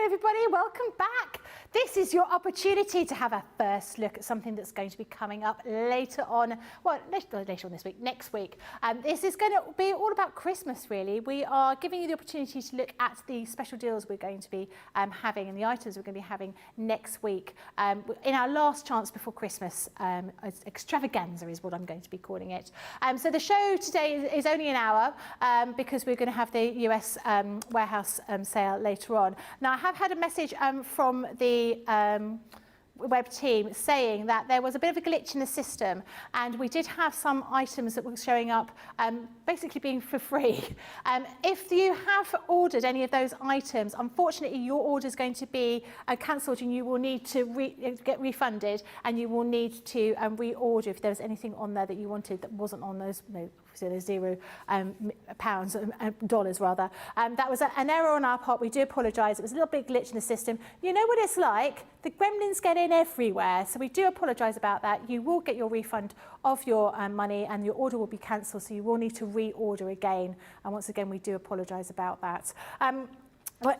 everybody, welcome back. This is your opportunity to have a first look at something that's going to be coming up later on, well, later on this week, next week. This is going to be all about Christmas, really. We are giving you the opportunity to look at the special deals we're going to be having and the items we're going to be having next week. In our last chance before Christmas, extravaganza is what I'm going to be calling it. So the show today is only an hour because we're going to have the US warehouse sale later on. Now, I have had a message from the web team saying that there was a bit of a glitch in the system and we did have some items that were showing up basically being for free. If you have ordered any of those items, unfortunately your order is going to be cancelled and you will need to get refunded, and you will need to reorder if there was anything on there that you wanted that wasn't on those. So there's £0 dollars rather. That was an error on our part. We do apologise. It was a little bit glitch in the system. You know what it's like? The gremlins get in everywhere. So we do apologise about that. You will get your refund of your money and your order will be cancelled. So you will need to reorder again. And once again, we do apologise about that.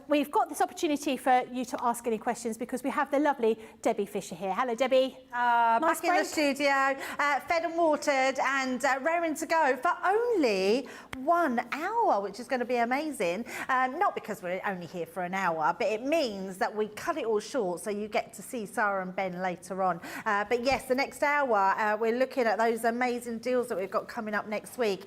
We've got this opportunity for you to ask any questions because we have the lovely Debbie Fisher here. Hello, Debbie. Back in the studio, fed and watered and raring to go for only 1 hour, which is going to be amazing. Not because we're only here for an hour, but it means that we cut it all short so you get to see Sarah and Ben later on. But yes, the next hour, we're looking at those amazing deals that we've got coming up next week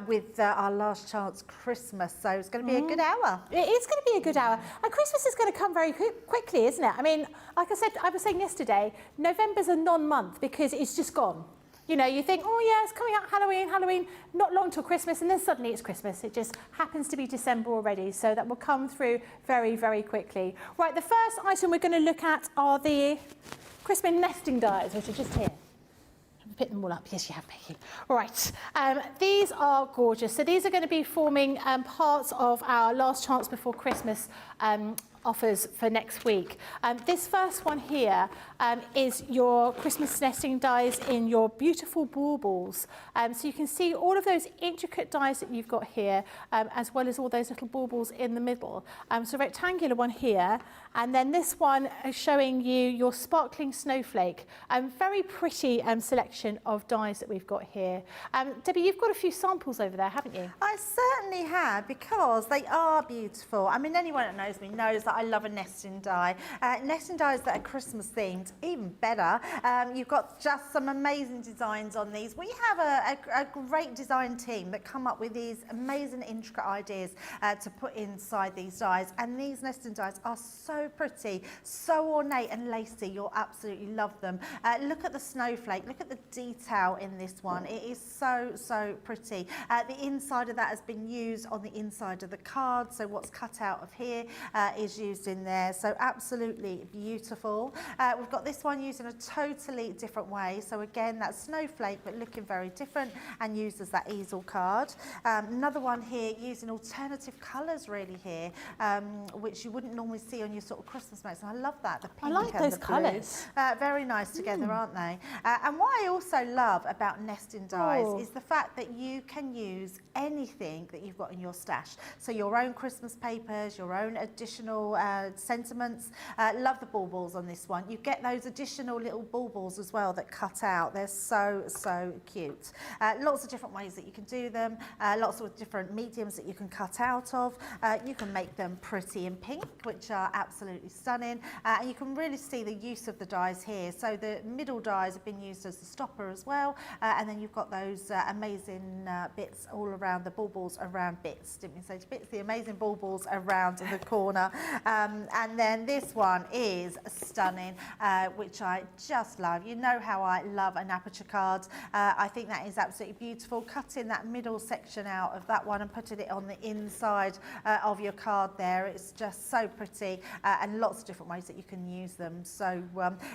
with our last chance Christmas. So it's going to be a good hour. It is going to be a good hour. And Christmas is going to come very quickly, isn't it? I mean, like I said, I was saying yesterday, November's a non-month because it's just gone. You know, you think, oh yeah, it's coming out Halloween, not long till Christmas, and then suddenly it's Christmas. It just happens to be December already, so that will come through very, very quickly. Right, the first item we're going to look at are the Christmas nesting dies, which are just here. Pick them all up. Yes, you have, Becky. Right. These are gorgeous. So these are going to be forming parts of our last chance before Christmas offers for next week. This first one here is your Christmas nesting dies in your beautiful baubles. So you can see all of those intricate dies that you've got here, as well as all those little baubles in the middle. So a rectangular one here, and then this one is showing you your sparkling snowflake. Very pretty selection of dies that we've got here. Debbie, you've got a few samples over there, haven't you? I certainly have, because they are beautiful. I mean, anyone that knows me knows that I love a nesting die. Nesting dies that are Christmas themed, even better. You've got just some amazing designs on these. We have a great design team that come up with these amazing intricate ideas to put inside these dies, and these nesting dies are so pretty, so ornate and lacy. You'll absolutely love them. Look at the snowflake, look at the detail in this one. It is so pretty. The inside of that has been used on the inside of the card, so what's cut out of here is used in there, so absolutely beautiful. We've got this one used in a totally different way, so again that snowflake but looking very different and used as that easel card. Another one here using alternative colours really here, which you wouldn't normally see on your sort of Christmas makes. And I love that, the pink I like and those the colours. very nice together, aren't they? And what I also love about nesting dies is the fact that you can use anything that you've got in your stash. So your own Christmas papers, your own additional sentiments. Love the baubles on this one. You get those additional little baubles as well that cut out. They're so cute. Lots of different ways that you can do them. Lots of different mediums that you can cut out of. You can make them pretty in pink, which are absolutely stunning. And you can really see the use of the dies here. So the middle dies have been used as the stopper as well. And then you've got those amazing bits all around, the baubles around bits. Didn't we say bits? The amazing baubles around the corner. And then this one is stunning, which I just love. You know how I love an aperture card. I think that is absolutely beautiful. Cutting that middle section out of that one and putting it on the inside of your card there. It's just so pretty, and lots of different ways that you can use them. So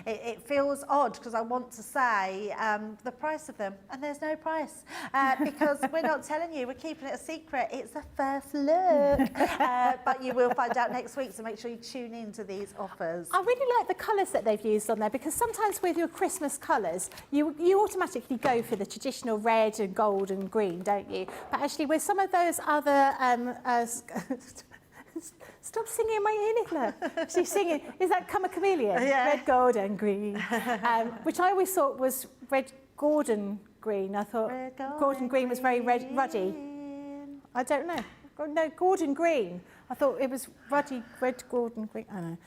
it feels odd because I want to say the price of them, and there's no price because we're not telling you, we're keeping it a secret. It's a first look, but you will find out next week, so make sure you tune in to these offers. I really like the colours that they've used on there, because sometimes with your Christmas colours, you automatically go for the traditional red and gold and green, don't you? But actually with some of those other Stop singing in my ear, Nicola. She's singing, is that Come a Chameleon? Yeah. Red, gold and green. Which I always thought was red, Gordon green. I thought Red, gold, Gordon green was very ruddy. I don't know. No, Gordon green. I thought it was ruddy, red, Gordon green. I don't know.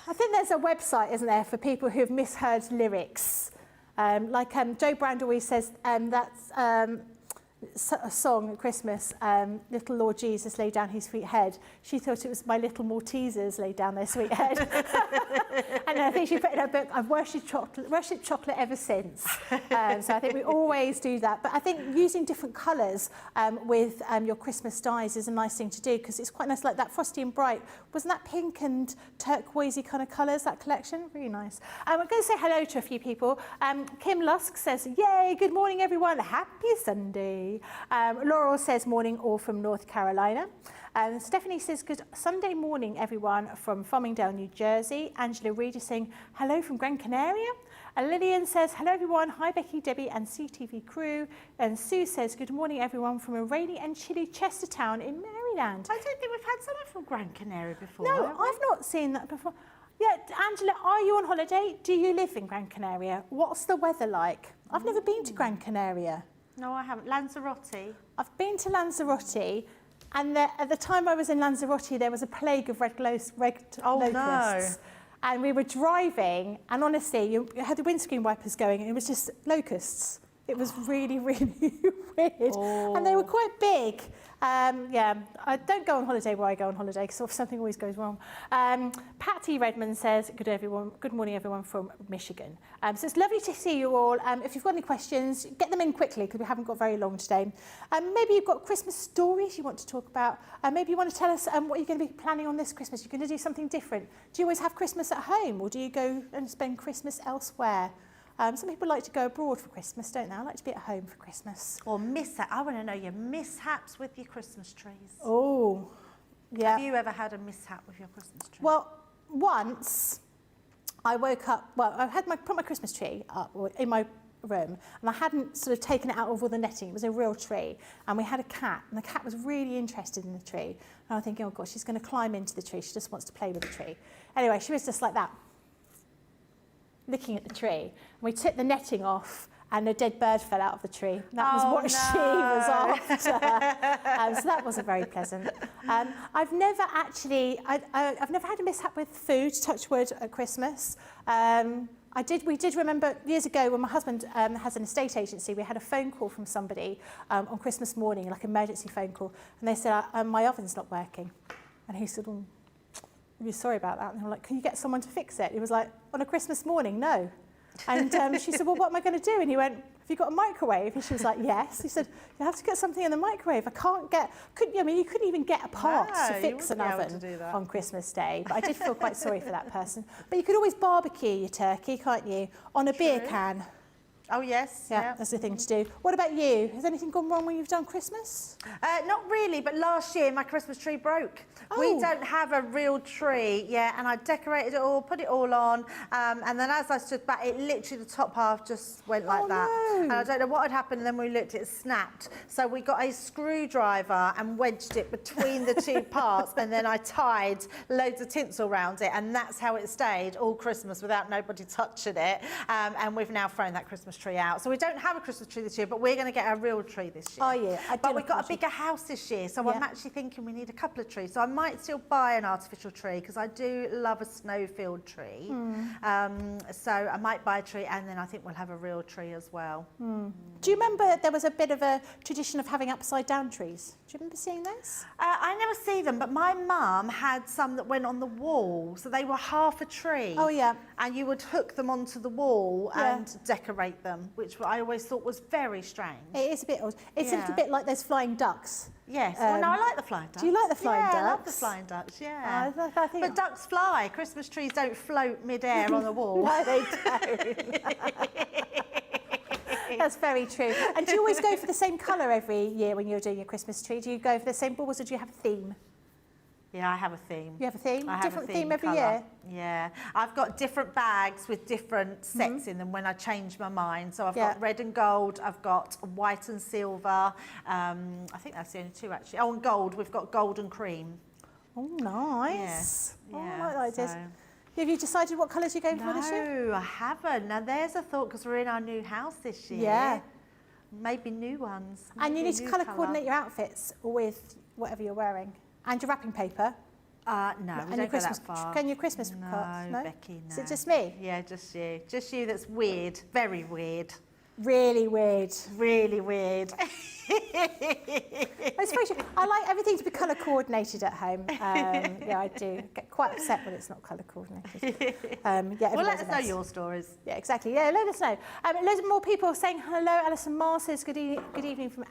I think there's a website, isn't there, for people who've misheard lyrics. Joe Brand always says that's a song at Christmas, Little Lord Jesus laid down his sweet head. She thought it was My Little Maltesers laid down their sweet head. And I think she put in her book, I've worshipped chocolate ever since. So I think we always do that. But I think using different colours with your Christmas dyes is a nice thing to do, because it's quite nice, like that Frosty and Bright. Wasn't that pink and turquoisey kind of colours, that collection? Really nice. I'm going to say hello to a few people. Kim Lusk says, yay, good morning everyone, happy Sunday. Laurel says morning, all from North Carolina. Stephanie says good Sunday morning everyone from Farmingdale, New Jersey. Angela Reed is saying hello from Gran Canaria. Lillian says hello everyone, hi Becky, Debbie and CTV crew. And Sue says good morning everyone from a rainy and chilly Chestertown in Maryland. I don't think we've had someone from Gran Canaria before. No, I've not seen that before. Yeah, Angela, are you on holiday? Do you live in Gran Canaria? What's the weather like? I've never been to Gran Canaria. No, I haven't. Lanzarote. I've been to Lanzarote, and at the time I was in Lanzarote, there was a plague of red locusts. No. And we were driving, and honestly, you had the windscreen wipers going, and it was just locusts. It was really, really weird. Oh. And they were quite big. Yeah, I don't go on holiday where I go on holiday, because something always goes wrong. Patty Redmond says, good morning everyone from Michigan. So it's lovely to see you all. If you've got any questions, get them in quickly, because we haven't got very long today. Maybe you've got Christmas stories you want to talk about. Maybe you want to tell us what you're going to be planning on this Christmas. You're going to do something different. Do you always have Christmas at home, or do you go and spend Christmas elsewhere? Some people like to go abroad for Christmas, don't they? I like to be at home for Christmas. Or I want to know your mishaps with your Christmas trees. Oh, yeah. Have you ever had a mishap with your Christmas tree? Well, once I woke up, I had put my Christmas tree up in my room, and I hadn't sort of taken it out of all the netting. It was a real tree, and we had a cat, and the cat was really interested in the tree. And I was thinking, oh gosh, she's going to climb into the tree. She just wants to play with the tree. Anyway, she was just like that, looking at the tree. And we took the netting off, and a dead bird fell out of the tree. That was what she was after. So that wasn't very pleasant. I've never had a mishap with food, touch wood, at Christmas. We did remember years ago when my husband has an estate agency, we had a phone call from somebody on Christmas morning, like an emergency phone call, and they said, my oven's not working. And he said, I'm really sorry about that. And they were like, can you get someone to fix it? He was like, on a Christmas morning, no. And she said, well, what am I going to do? And he went, have you got a microwave? And she was like, yes. He said, you have to get something in the microwave. You couldn't even get a part to fix an oven on Christmas Day. But I did feel quite sorry for that person. But you could always barbecue your turkey, can't you? On a beer can. Oh, yes. Yeah, that's the thing to do. What about you? Has anything gone wrong when you've done Christmas? Not really, but last year my Christmas tree broke. Oh. We don't have a real tree, and I decorated it all, put it all on, and then as I stood back, it literally, the top half just went like that. No. And I don't know what had happened, and then we looked, it snapped. So we got a screwdriver and wedged it between the two parts, and then I tied loads of tinsel around it, and that's how it stayed all Christmas without nobody touching it. And we've now thrown that Christmas tree out. So we don't have a Christmas tree this year, but we're going to get a real tree this year. Oh, yeah. But we've got a bigger house this year, so I'm actually thinking we need a couple of trees. So I might still buy an artificial tree, because I do love a snow-filled tree. So I might buy a tree, and then I think we'll have a real tree as well. Do you remember there was a bit of a tradition of having upside-down trees? Do you remember seeing those? I never see them, but my mum had some that went on the wall, so they were half a tree. Oh, yeah. And you would hook them onto the wall and decorate them, which I always thought was very strange. It is a bit odd. It's a little bit like those flying ducks. Yes. Well, no, I like the flying ducks. Do you like the flying ducks? Yeah, I love the flying ducks, yeah. I think but ducks fly. Christmas trees don't float mid-air on the wall. No, they don't. That's very true. And do you always go for the same colour every year when you're doing your Christmas tree? Do you go for the same balls, or do you have a theme? Yeah, I have a theme. You have a theme? I have different a theme every colour. year? Yeah. I've got different bags with different sets in them when I change my mind. So I've got red and gold, I've got white and silver. I think that's the only two, actually. Oh, and gold. We've got gold and cream. Oh, nice. Yeah, Oh, yeah, I like that ideas. so- Have you decided what colours you're going for this year? No, I haven't. Now there's a thought because we're in our new house this year. Yeah. Maybe new ones. And you maybe need a to new colour coordinate your outfits with whatever you're wearing. And your wrapping paper. No, and we your don't go Christmas, that far. Can your Christmas No, cards? No, Becky, no. Is it just me? Yeah, just you. Just you that's weird. Very weird. Really weird. Really weird. I suppose I like everything to be colour coordinated at home. Yeah, I do. Get quite upset when it's not colour coordinated. Yeah, Well, let everyone's us a know mess. your stories. Yeah, exactly. Yeah, let us know. Loads more people saying hello. Alison Marr says good evening from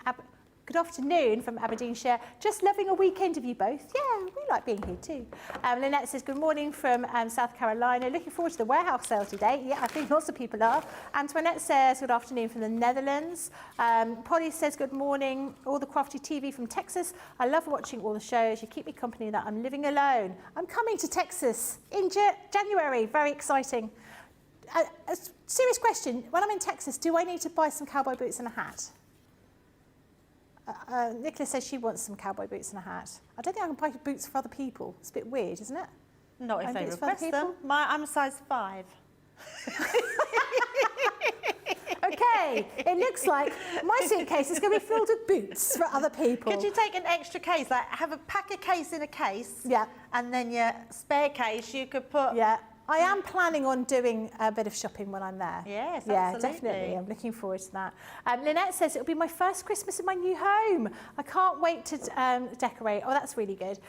good afternoon from Aberdeenshire. Just loving a weekend of you both. Yeah, we like being here too. Lynette says good morning from South Carolina. Looking forward to the warehouse sale today. Yeah, I think lots of people are. Antoinette says good afternoon from the Netherlands. Polly says good morning. All the crafty TV from Texas. I love watching all the shows. You keep me company that I'm living alone. I'm coming to Texas in January. Very exciting. A serious question. When I'm in Texas, do I need to buy some cowboy boots and a hat? Nicola says she wants some cowboy boots and a hat. I don't think I can buy boots for other people. It's a bit weird, isn't it? Not if And they boots for other request them. I'm a size 5. Okay, it looks like my suitcase is going to be filled with boots for other people. Could you take an extra case, like have a pack a case in a case? Yeah. And then your spare case you could put. Yeah. I am planning on doing a bit of shopping when I'm there. Yes, yeah, absolutely. definitely. I'm looking forward to that. Lynette says it'll be my first Christmas in my new home. I can't wait to decorate. Oh, that's really good.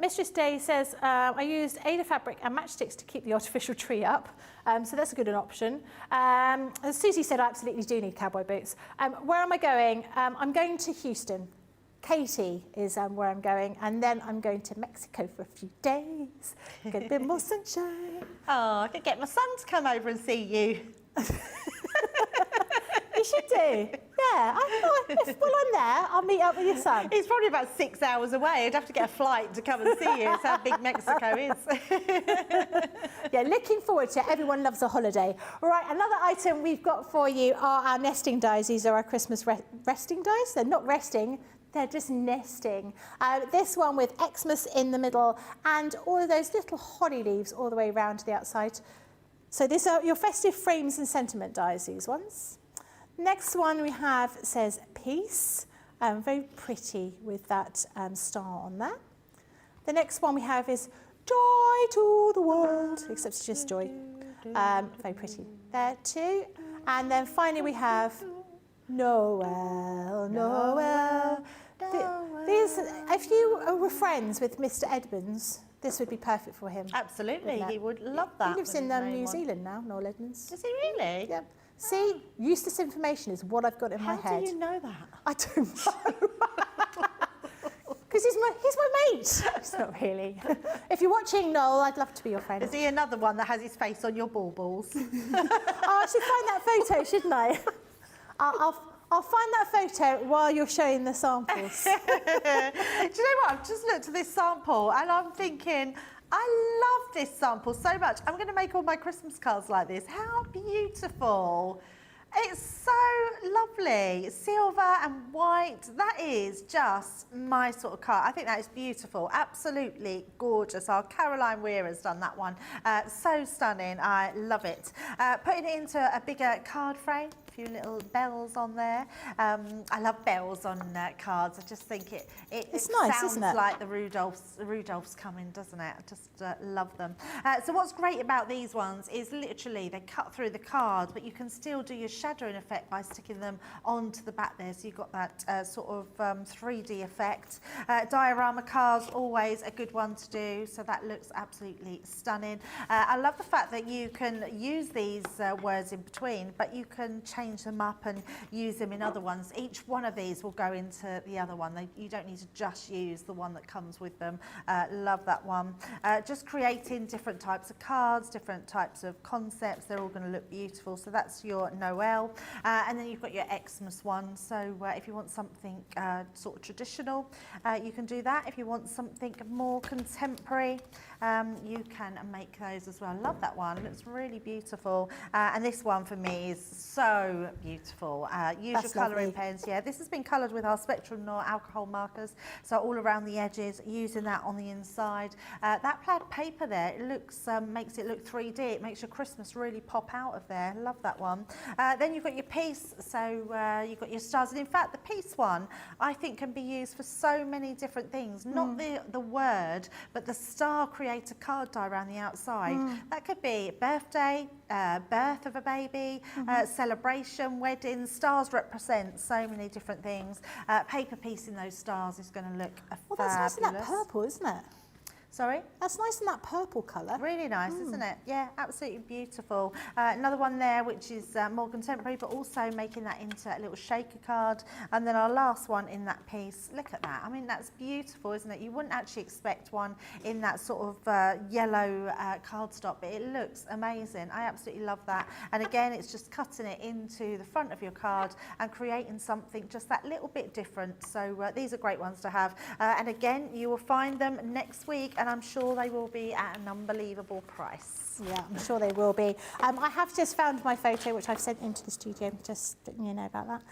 Mistress Day says I used Ada fabric and matchsticks to keep the artificial tree up. So that's a good option. As Susie said, I absolutely do need cowboy boots. Where am I going? I'm going to Houston. Katie is where I'm going, and then I'm going to Mexico for a few days. Get a bit more sunshine. Oh, I could get my son to come over and see you. You should do. Yeah, while I'm there, I'll meet up with your son. He's probably about 6 hours away. I'd have to get a flight to come and see you. It's how big Mexico is. Yeah, looking forward to it. Everyone loves a holiday. All right, another item we've got for you are our nesting dies. These are our Christmas resting dies. They're not resting. They're just nesting. This one with Xmas in the middle and all of those little holly leaves all the way around to the outside. So these are your festive frames and sentiment dies, these ones. Next one we have says peace. Very pretty with that star on there. The next one we have is joy to the world, except it's just joy. Very pretty there too. And then finally we have Noel, Noel. These, if you were friends with Mr. Edmonds, this would be perfect for him. Absolutely, wouldn't it? he would love that. He lives with in his name New on. Zealand now, Noel Edmonds. Does he really? Yep. See, useless information is what I've got in my How head. do you know that? I don't know. Because he's my mate. It's not really. If you're watching, Noel, I'd love to be your friend. Is he another one that has his face on your baubles? Oh, I should find that photo, shouldn't I? I'll find that photo while you're showing the samples. Do you know what? I've just looked at this sample and I'm thinking, I love this sample so much. I'm going to make all my Christmas cards like this. How beautiful. It's so lovely. Silver and white. That is just my sort of card. I think that is beautiful. Absolutely gorgeous. Our Caroline Weir has done that one. So stunning. I love it. Putting it into a bigger card frame. A few little bells on there. I love bells on cards. I just think it's nice, sounds isn't it? like the Rudolph's coming, doesn't it? I just love them. So what's great about these ones is literally they cut through the card, but you can still do your shadowing effect by sticking them onto the back there. So you've got that sort of 3D effect. Diorama cards, always a good one to do. So that looks absolutely stunning. I love the fact that you can use these words in between, but you can change them up and use them in other ones. Each one of these will go into the other one. You don't need to just use the one that comes with them. Love that one. Just creating different types of cards, different types of concepts. They're all going to look beautiful. So that's your Noel. well. And then you've got your Xmas one. So if you want something sort of traditional, you can do that. If you want something more contemporary, you can make those as well. Love that one. It's really beautiful. And this one for me is so beautiful. Use your colouring pens. Yeah, this has been coloured with our Spectrum Noir alcohol markers. So all around the edges, using that on the inside. That plaid paper there, it looks makes it look 3D. It makes your Christmas really pop out of there. Love that one. Then you've got your piece. So you've got your stars. And in fact, the piece one, I think, can be used for so many different things. Not the word, but the star creator card die around the outside. That could be birthday, birth of a baby, celebration, wedding. Stars represent so many different things. Paper piece in those stars is going to look well, that's nice in that purple, isn't it? Sorry? That's nice in that purple colour. Really nice, isn't it? Yeah, absolutely beautiful. Another one there, which is more contemporary, but also making that into a little shaker card. And then our last one in that piece, look at that. I mean, that's beautiful, isn't it? You wouldn't actually expect one in that sort of yellow cardstock, but it looks amazing. I absolutely love that. And again, it's just cutting it into the front of your card and creating something just that little bit different. So these are great ones to have. And again, you will find them next week, and I'm sure they will be at an unbelievable price. Yeah, I'm sure they will be. I have just found my photo, which I've sent into the studio, just letting you know about that.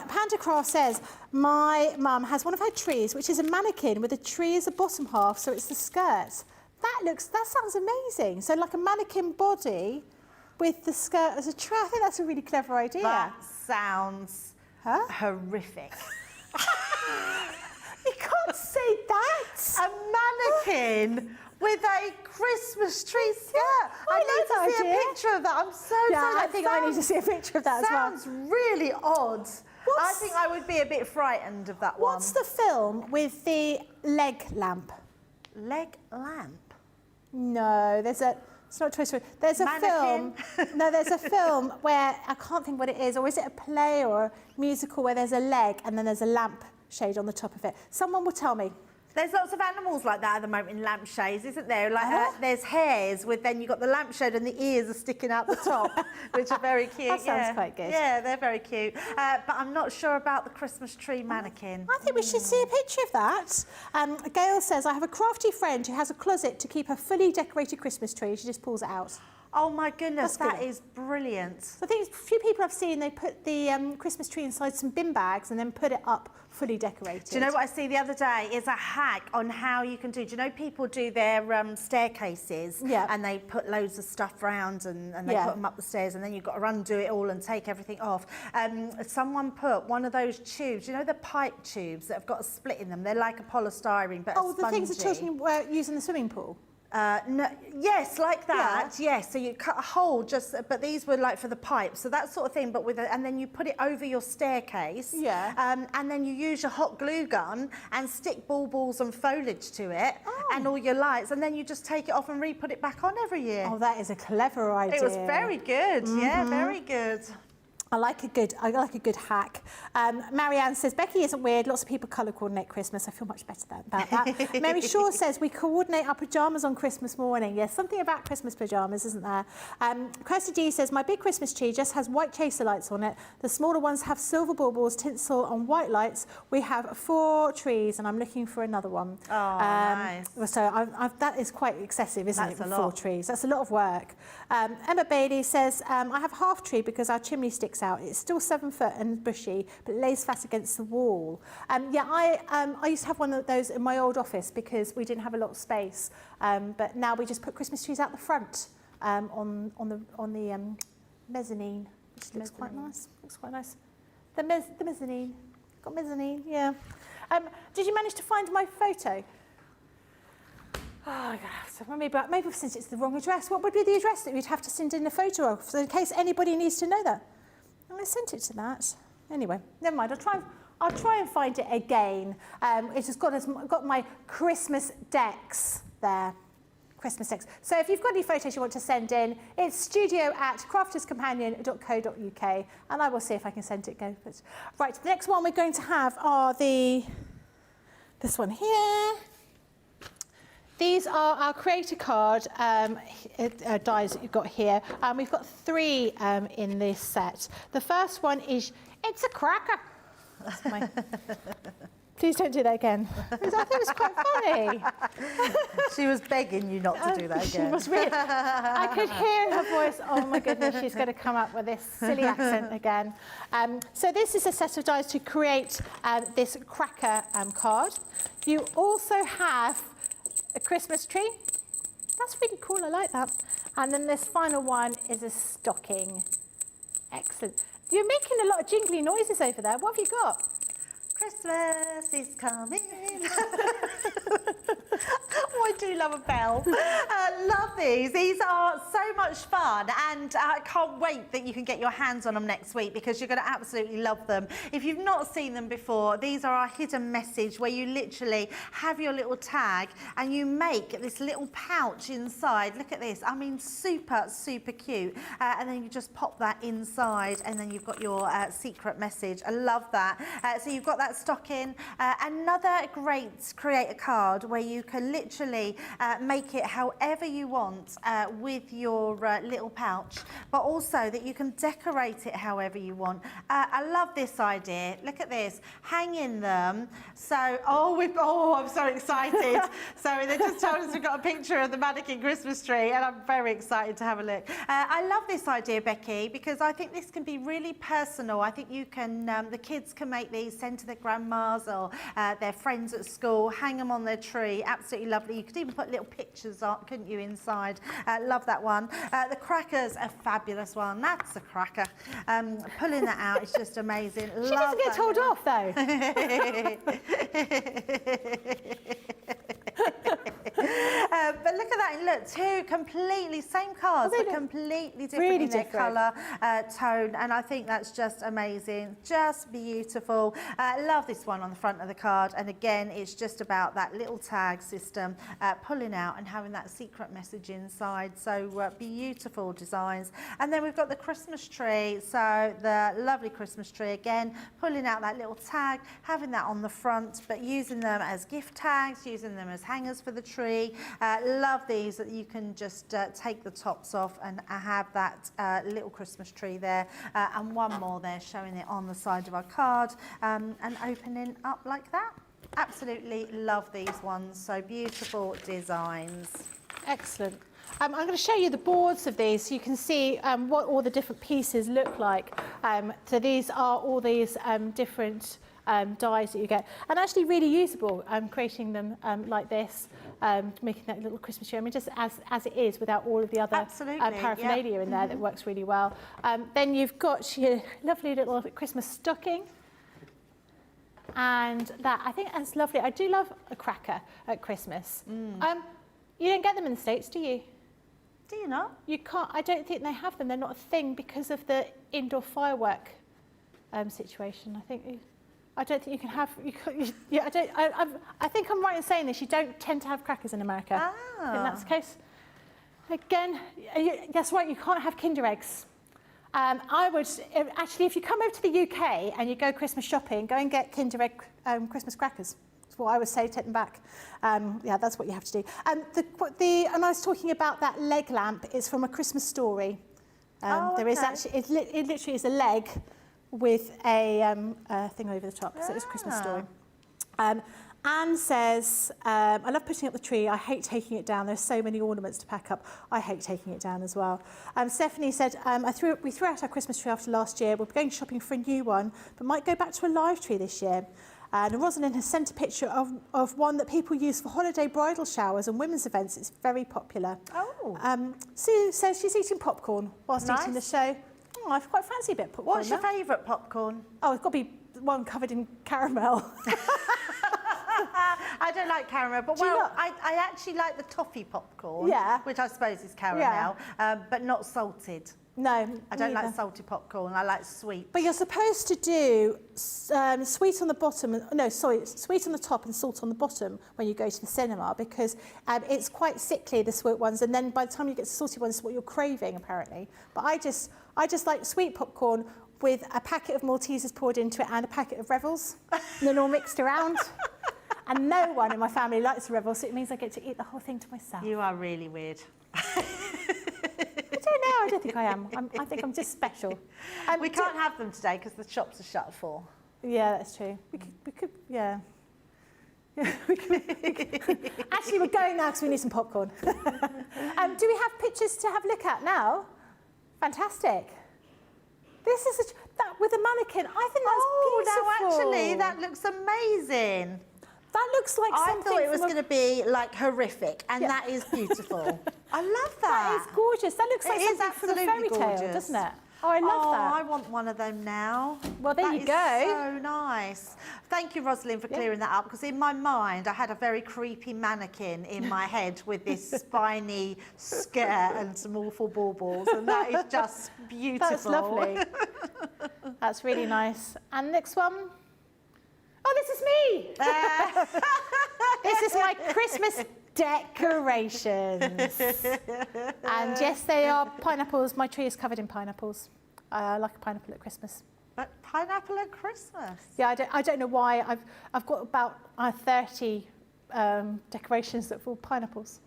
Panda Craft says, my mum has one of her trees, which is a mannequin with a tree as a bottom half, so it's the skirt. That sounds amazing. So like a mannequin body with the skirt as a tree. I think that's a really clever idea. That sounds horrific. You can't say that. A mannequin with a Christmas tree skirt. I need to see a picture of that. I'm so sorry. I think I need to see a picture of that as well. Sounds really odd. I think I would be a bit frightened of that one. What's the film with the leg lamp? Leg lamp? No, it's not Toy Story. There's a film. No, there's a film where I can't think what it is, or is it a play or a musical where there's a leg and then there's a lamp shade on the top of it? Someone will tell me. There's lots of animals like that at the moment in lampshades, isn't there? Like there's hares with then you've got the lampshade and the ears are sticking out the top, which are very cute. That sounds quite good. Yeah, they're very cute. But I'm not sure about the Christmas tree mannequin. I think we should see a picture of that. Gail says, I have a crafty friend who has a closet to keep a fully decorated Christmas tree. She just pulls it out. Oh my goodness, that is brilliant. So I think a few people I've seen, they put the Christmas tree inside some bin bags and then put it up fully decorated. Do you know what I see the other day is a hack on how you can do. Do you know people do their staircases and they put loads of stuff round and they put them up the stairs and then you've got to undo it all and take everything off. Someone put one of those tubes, you know the pipe tubes that have got a split in them? They're like a polystyrene but the things that children use in the swimming pool? No, yes, like that. Yes, so you cut a hole but these were like for the pipe, so that sort of thing. But and then you put it over your staircase. And then you use your hot glue gun and stick baubles and foliage to it, and all your lights, and then you just take it off and re-put it back on every year. Oh, that is a clever idea. It was very good. Yeah, very good. I like a good hack. Marianne says, Becky isn't weird. Lots of people colour coordinate Christmas. I feel much better about that. Mary Shaw says, we coordinate our pyjamas on Christmas morning. Yes, something about Christmas pyjamas, isn't there? Kirsty D says, my big Christmas tree just has white chaser lights on it. The smaller ones have silver baubles, tinsel and white lights. We have 4 trees and I'm looking for another one. Oh, nice. So that is quite excessive, isn't it, for 4 trees? That's a lot of work. Emma Bailey says, I have half tree because our chimney sticks out. It's still 7 foot and bushy, but it lays flat against the wall. I used to have one of those in my old office because we didn't have a lot of space. But now we just put Christmas trees out the front on the mezzanine, which looks quite nice. Looks quite nice. The mezzanine. Got mezzanine, yeah. Did you manage to find my photo? Oh, so maybe I've sent it to the wrong address. What would be the address that we'd have to send in a photo of, so in case anybody needs to know that? I sent it to that. Anyway, never mind. I'll try and find it again. It's just got my Christmas decks there. Christmas decks. So if you've got any photos you want to send in, it's studio@crafterscompanion.co.uk, and I will see if I can send it. Right. The next one we're going to have are this one here. These are our creator card dies that you've got here. We've got 3 in this set. The first one is, it's a cracker. That's my... Please don't do that again. I think it was quite funny. She was begging you not to do that again. She was really... I could hear her voice. Oh my goodness, she's going to come up with this silly accent again. So this is a set of dies to create this cracker card. You also have a Christmas tree. That's really cool, I like that. And then this final one is a stocking. Excellent. You're making a lot of jingly noises over there. What have you got? Christmas is coming. Oh, I do love a bell. Love these. These are so much fun, and I can't wait that you can get your hands on them next week, because you're going to absolutely love them. If you've not seen them before, these are our hidden message, where you literally have your little tag and you make this little pouch inside. Look at this. I mean, super, super cute. And then you just pop that inside, and then you've got your secret message. I love that. So you've got that stocking. Another great creator card where you can literally make it however you want with your little pouch, but also that you can decorate it however you want. I love this idea. Look at this. Hang in them. So, I'm so excited. So they just told us we've got a picture of the mannequin Christmas tree, and I'm very excited to have a look. I love this idea, Becky, because I think this can be really personal. I think you can, the kids can make these, send to their grandmas or their friends at school, hang them on their tree. Absolutely lovely. You could even put little pictures on, couldn't you, inside? Love that one. The crackers, a fabulous one. That's a cracker. Pulling that out is just amazing. She doesn't get told off, though. But look at that, and look, 2 completely same cards, but completely different really in their colour, tone, and I think that's just amazing, just beautiful. Love this one on the front of the card, and again, it's just about that little tag system, pulling out and having that secret message inside. So beautiful designs. And then we've got the Christmas tree, so the lovely Christmas tree again, pulling out that little tag, having that on the front, but using them as gift tags, using them as hangers for the tree. Love these, that you can just take the tops off and have that little Christmas tree there, and one more there showing it on the side of our card, and opening up like that. Absolutely love these ones, so beautiful designs. Excellent. I'm going to show you the boards of these so you can see what all the different pieces look like. So these are all these different dies that you get, and actually really usable, creating them like this, making that little Christmas tree. I mean, just as it is, without all of the other paraphernalia in there, that works really well. Then you've got your lovely little Christmas stocking, and that, I think that's lovely. I do love a cracker at Christmas. You don't get them in the States, do you? Do you not? You can't. I don't think they have them. They're not a thing because of the indoor firework situation. I don't think you can have. I think I'm right in saying this. You don't tend to have crackers in America. I think that's the case. Again, that's right. You can't have Kinder eggs. I would actually, if you come over to the UK and you go Christmas shopping, go and get Kinder egg Christmas crackers. That's what I would say. Take them back. Yeah, that's what you have to do. And I was talking about that leg lamp. Is from A Christmas Story. There is actually it literally is a leg with a thing over the top. So it's A Christmas Story. Anne says, I love putting up the tree. I hate taking it down. There's so many ornaments to pack up. I hate taking it down as well. Stephanie said, we threw out our Christmas tree after last year. We're going shopping for a new one, but might go back to a live tree this year. And Rosalind has sent a picture of one that people use for holiday bridal showers and women's events. It's very popular. Sue says she's eating popcorn whilst eating the show. Oh, I quite fancy a bit of popcorn. What's your favourite popcorn? Oh, it's got to be one covered in caramel. I don't like caramel, but I actually like the toffee popcorn, which I suppose is caramel, but not salted. No, I don't like salted popcorn. I like sweet. But you're supposed to do sweet on the bottom. Sweet on the top and salt on the bottom when you go to the cinema, because it's quite sickly, the sweet ones, and then by the time you get to salty ones, it's what you're craving apparently. But I just like sweet popcorn with a packet of Maltesers poured into it and a packet of Revels, and then all mixed around. and no one in my family likes a revel, so it means I get to eat the whole thing to myself. You are really weird. I don't know, I don't think I am. I think I'm just special. We can't have them today because the shops are shut at 4. Yeah, that's true. We could, yeah. Actually, we're going now because we need some popcorn. Do we have pictures to have a look at now? Fantastic. This is that with a mannequin. I think that's beautiful. No, actually, that looks amazing. That looks like something. I thought it was going to be like horrific, and that is beautiful. I love that. That is gorgeous. That looks like something from a fairy tale, doesn't it? Oh, I love that. I want one of them now. Well, there you go. So nice. Thank you, Rosalind, for clearing that up, because in my mind, I had a very creepy mannequin in my head with this spiny skirt and some awful baubles, and that is just beautiful. That's lovely. That's really nice. And next one. Oh, this is me. This is my Christmas decorations. And yes, they are pineapples. My tree is covered in pineapples. I like a pineapple at Christmas. But pineapple at Christmas? Yeah, I don't know why. I've got about 30 decorations that are all pineapples.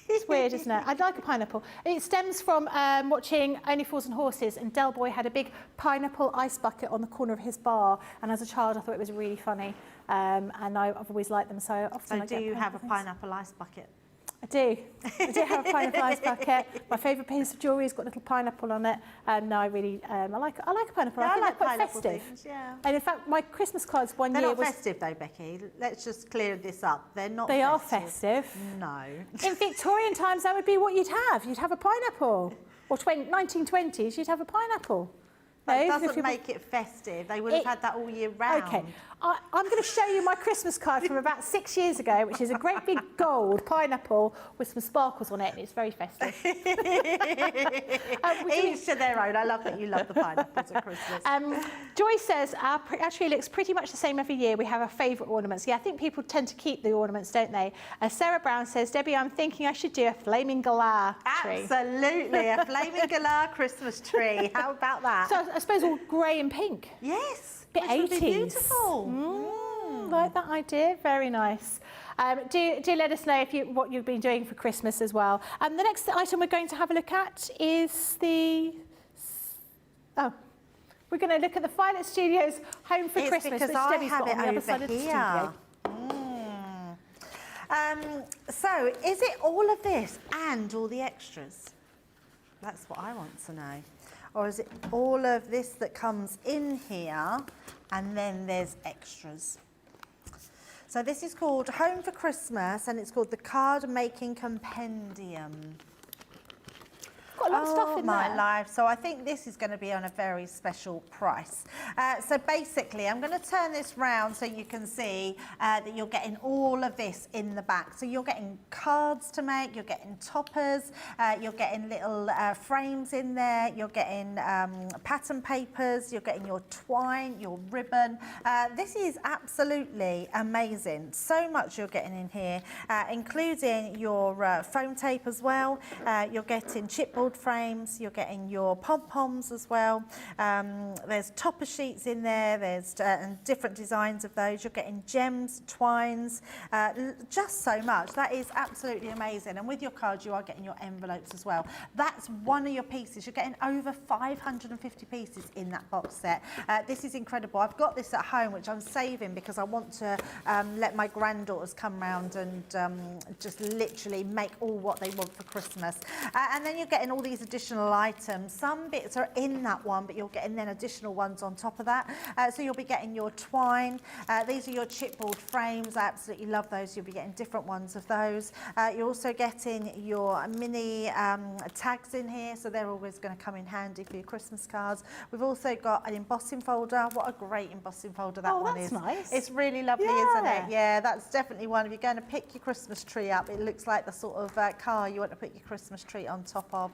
It's weird, isn't it? I'd like a pineapple. It stems from watching Only Fools and Horses, and Del Boy had a big pineapple ice bucket on the corner of his bar, and as a child I thought it was really funny, and I've always liked them, so often I get do you have a things. pineapple ice bucket? I do. I do have a pineapple ice bucket. My favourite piece of jewellery has got a little pineapple on it. No, I really, I like a pineapple. Yeah, I think like they're quite pineapple festive. things, yeah. And in fact, my Christmas cards one They're year not was... festive though, Becky. Let's just clear this up. They're not They are festive. festive. No. In Victorian times, that would be what you'd have. You'd have a pineapple. Or 1920s, you'd have a pineapple. That doesn't make it festive. They would have had that all year round. Okay, I'm going to show you my Christmas card from about 6 years ago, which is a great big gold pineapple with some sparkles on it, and it's very festive. Each to their own. I love that you love the pineapples at Christmas. Joy says, our tree looks pretty much the same every year. We have our favourite ornaments. Yeah, I think people tend to keep the ornaments, don't they? Sarah Brown says, Debbie, I'm thinking I should do a flaming galah tree. Absolutely, a flaming galah Christmas tree. How about that? So I suppose all grey and pink. Yes. Bit 80s. Would be beautiful. Like that idea, very nice. Do let us know what you've been doing for Christmas as well. The next item we're going to have a look at is we're going to look at the Violet Studios Home for Christmas, because which I Debbie's have got it on the other side over of the here. studio. So, is it all of this and all the extras? That's what I want to know. Or is it all of this that comes in here and then there's extras? So this is called Home for Christmas, and it's called the Card Making Compendium. Got a lot of stuff in my there. life. So I think this is going to be on a very special price. So basically, I'm going to turn this round so you can see that you're getting all of this in the back. So you're getting cards to make, you're getting toppers, you're getting little frames in there, you're getting pattern papers, you're getting your twine, your ribbon. This is absolutely amazing. So much you're getting in here, including your foam tape as well. You're getting chipboard frames, you're getting your pom-poms as well. There's topper sheets in there, there's and different designs of those. You're getting gems, twines, just so much. That is absolutely amazing. And with your cards, you are getting your envelopes as well. That's one of your pieces. You're getting over 550 pieces in that box set. This is incredible. I've got this at home, which I'm saving because I want to let my granddaughters come round and just literally make all what they want for Christmas. And then you're getting all these additional items. Some bits are in that one, but you're getting then additional ones on top of that. So you'll be getting your twine. These are your chipboard frames. I absolutely love those. You'll be getting different ones of those. You're also getting your mini tags in here, so they're always going to come in handy for your Christmas cards. We've also got an embossing folder. What a great embossing folder that one is. Oh, that's nice. It's really lovely, isn't it? Yeah, that's definitely one. If you're going to pick your Christmas tree up, it looks like the sort of car you want to put your Christmas tree on top of.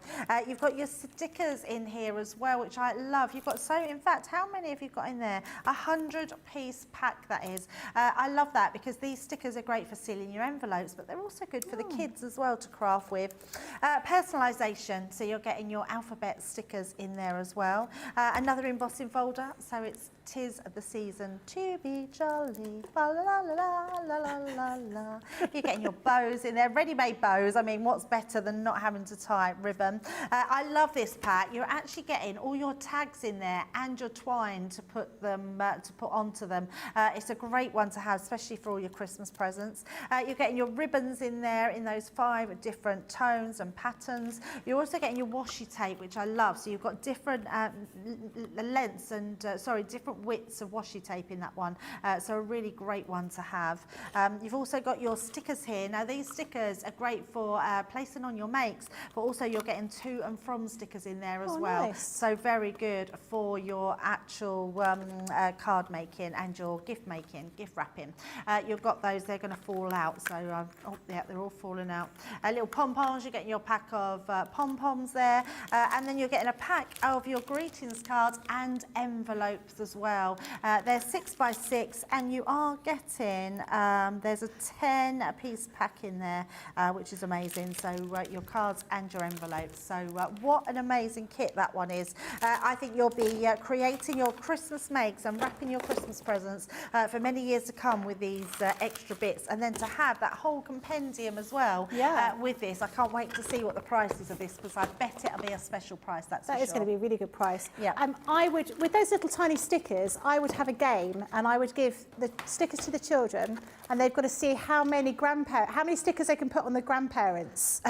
You've got your stickers in here as well, which I love. You've got in fact, how many have you got in there? 100-piece pack, that is. I love that because these stickers are great for sealing your envelopes, but they're also good for the kids as well to craft with. Personalisation, so you're getting your alphabet stickers in there as well. Another embossing folder, so it's 'tis the season to be jolly. La la la la la la la la. You're getting your bows in there, ready-made bows. I mean, what's better than not having to tie ribbon? I love this pack. You're actually getting all your tags in there and your twine to put onto them. It's a great one to have, especially for all your Christmas presents. You're getting your ribbons in there in those 5 different tones and patterns. You're also getting your washi tape, which I love. So you've got different lengths and different widths of washi tape in that one. So a really great one to have. You've also got your stickers here. Now these stickers are great for placing on your makes, but also you're getting to and from stickers in there as well. Nice. So very good for your actual card making and your gift making, gift wrapping. You've got those, they're going to fall out. So oh yeah, they're all falling out. Little pom-poms, you're getting your pack of pom-poms there. And then you're getting a pack of your greetings cards and envelopes as well. They're 6 by 6 and you are getting, there's a 10-piece pack in there, which is amazing. So your cards and your envelopes. So what an amazing kit that one is. I think you'll be creating your Christmas makes and wrapping your Christmas presents for many years to come with these extra bits. And then to have that whole compendium as well with this. I can't wait to see what the price is of this, because I bet it'll be a special price, that's for sure. That is going to be a really good price. Yeah. I would, with those little tiny stickers, I would have a game and I would give the stickers to the children and they've got to see how many stickers they can put on the grandparents.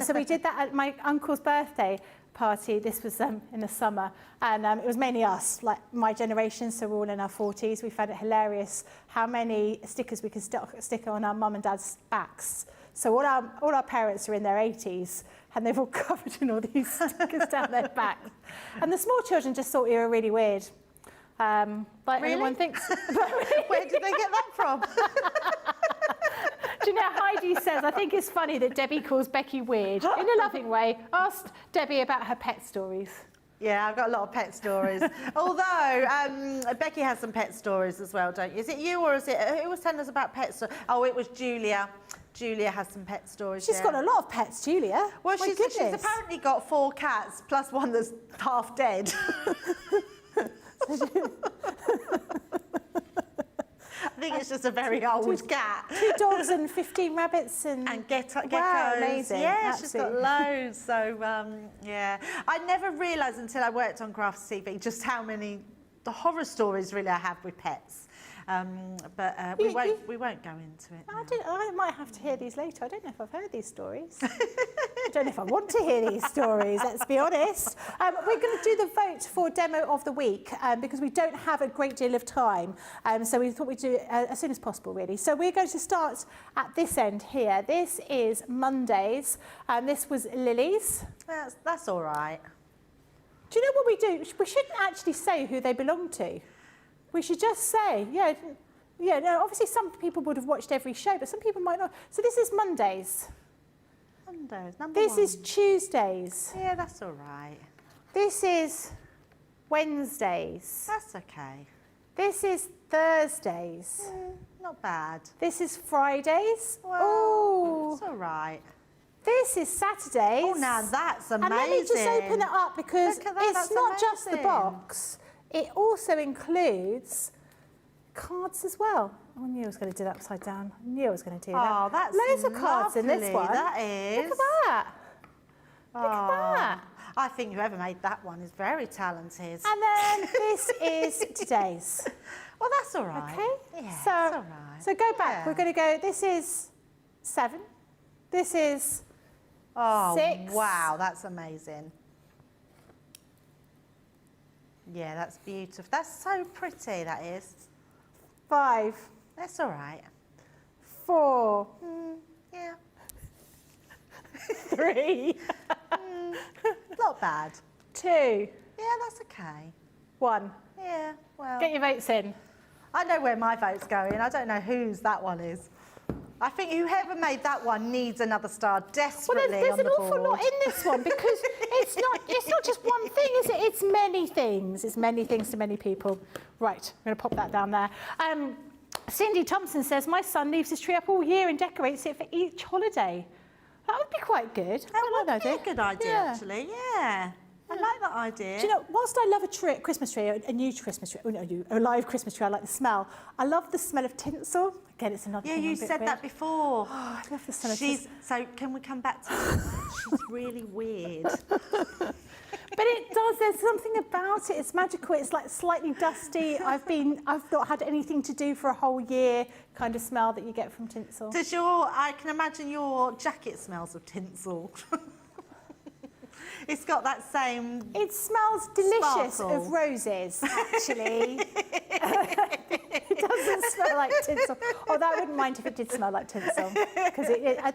So we did that at my uncle's birthday party. This was in the summer, and it was mainly us, like my generation, so we're all in our 40s. We found it hilarious how many stickers we could stick on our mum and dad's backs. So all our parents are in their 80s and they've all covered in all these stickers down their backs. And the small children just thought we were really weird. Like really? anyone thinks. Where did they get that from? Do you know, Heidi says, I think it's funny that Debbie calls Becky weird. In a loving way. Asked Debbie about her pet stories. Yeah, I've got a lot of pet stories. Although, Becky has some pet stories as well, don't you? Is it you or is it, who was telling us about pet stories? Oh, it was Julia. Julia has some pet stories. She's got a lot of pets, Julia. Well, she's apparently got 4 cats, plus one that's half dead. I think it's just a very old cat. 2 dogs and 15 rabbits and geckos. Wow, amazing. Yeah, Absolutely. she's got loads. So, yeah. I never realised until I worked on Crafts TV just how many the horror stories really I have with pets. But we won't go into it now. I might have to hear these later. I don't know if I've heard these stories. I don't know if I want to hear these stories, let's be honest. We're going to do the vote for Demo of the Week because we don't have a great deal of time. So we thought we'd do it as soon as possible, really. So we're going to start at this end here. This is Mondays. This was Lily's. That's all right. Do you know what we do? We shouldn't actually say who they belong to. We should just say, no, obviously some people would have watched every show, but some people might not. So this is Mondays. Mondays, This is Tuesdays. Yeah, that's all right. This is Wednesdays. That's okay. This is Thursdays. Not bad. This is Fridays. Well, it's all right. This is Saturdays. Oh, now that's amazing. And let me just open it up because Look at that, it's not just the box. It also includes cards as well. Oh, I knew I was going to do that upside down. I knew I was going to do that. Oh, that's loads of cards in this lovely, one. That is. Look at that. Look at that. I think whoever made that one is very talented. And then this is today's. Well, that's all right. Okay. Yeah, so, that's all right. So go back. Yeah. We're going to go. This is 7. This is 6. Wow, that's amazing. Yeah, that's beautiful. That's so pretty, that is. 5. That's all right. 4. Yeah. 3. Not bad. 2. Yeah, that's okay. 1. Yeah, well. Get your votes in. I know where my vote's going. I don't know whose that one is. I think whoever made that one needs another star desperately. Well, there's on an the awful board. lot in this one because it's not just one thing, is it? It's many things. It's many things to many people. Right, I'm going to pop that down there. Cindy Thompson says, my son leaves his tree up all year and decorates it for each holiday. That would be quite good. That would be a good idea, actually. Yeah. I like that idea. Do you know, whilst I love a Christmas tree, a new Christmas tree, a live Christmas tree, I like the smell. I love the smell of tinsel. Again, it's another thing. Yeah, you said that before. Oh, I love the smell of tinsel. So can we come back to she's really weird. But it does, there's something about it, it's magical, it's like slightly dusty. I've not had anything to do for a whole year kind of smell that you get from tinsel. I can imagine your jacket smells of tinsel. It's got that same. It smells delicious sparkle. of roses, actually. It doesn't smell like tinsel. Although I wouldn't mind if it did smell like tinsel, because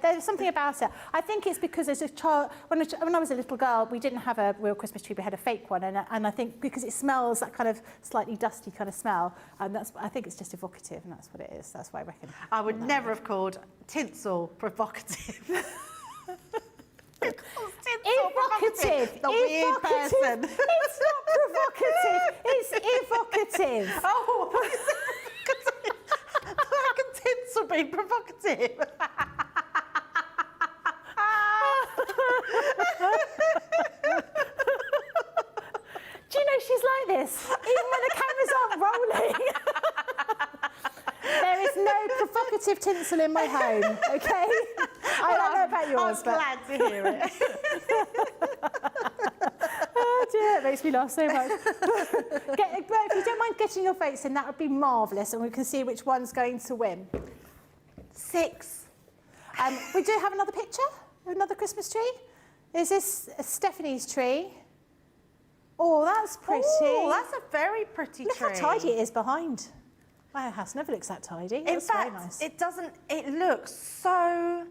there's something about it. I think it's because as a child, when I was a little girl, we didn't have a real Christmas tree, we had a fake one, and I think because it smells that kind of slightly dusty kind of smell, and I think it's just evocative, and that's what it is. That's why I reckon. I would never have called tinsel provocative. Evocative. The weird person. It's not provocative. It's evocative. Oh, how can tinsel be provocative? Do you know she's like this? Even when the cameras aren't rolling. There is no provocative tinsel in my home, okay? I don't know about yours, I'm glad to hear it. Oh dear, it makes me laugh so much. But if you don't mind getting your votes in, that would be marvellous, and we can see which one's going to win. 6. We do have another picture, another Christmas tree. Is this Stephanie's tree? Oh, that's pretty. Oh, that's a very pretty Look tree. how tidy it is behind. My house never looks that tidy. In fact, very nice. it looks so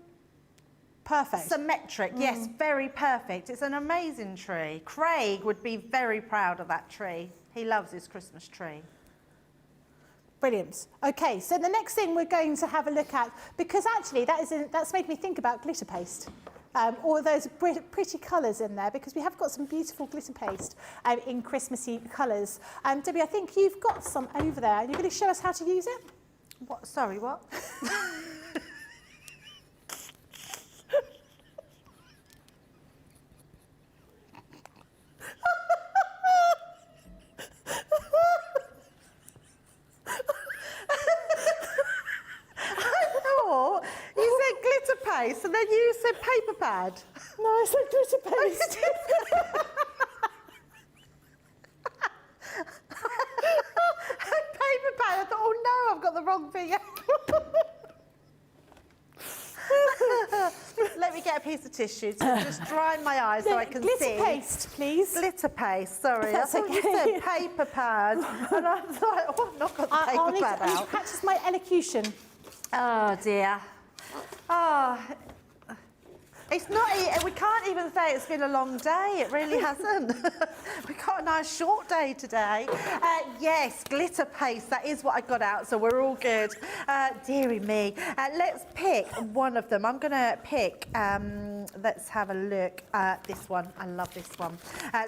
Perfect. symmetric. Yes, very perfect. It's an amazing tree. Craig would be very proud of that tree. He loves his Christmas tree. Brilliant. Okay, so the next thing we're going to have a look at, because actually that's made me think about glitter paste. All those pretty colours in there, because we have got some beautiful glitter paste in Christmassy colours. Debbie, I think you've got some over there. Are you going to show us how to use it? What? Sorry, what? You said glitter paste and then you said paper pad. No, I said glitter paste. Paper pad. I thought, oh no, I've got the wrong thing. Let me get a piece of tissue to just dry my eyes so I can see. Glitter paste, please. Glitter paste, sorry. That's I thought you okay. said paper pad. And I was like, oh, I've not got the paper I need pad to out. practice my elocution. Oh dear. Oh, it's not. We can't even say it's been a long day. It really hasn't. We've got a nice short day today. Yes, glitter paste. That is what I got out. So we're all good. Dearie me. Let's pick one of them. I'm going to pick. Let's have a look at this one. I love this one.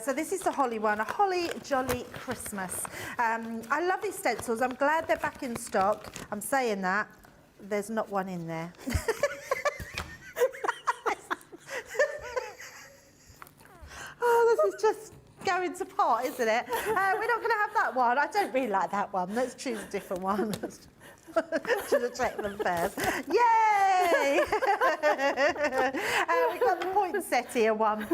So this is the holly one. A holly jolly Christmas. I love these stencils. I'm glad they're back in stock. I'm saying that. There's not one in there. Oh, this is just going to pot, isn't it? We're not going to have that one. I don't really like that one. Let's choose a different one. Should have checked them first. Yay! We've got the poinsettia one.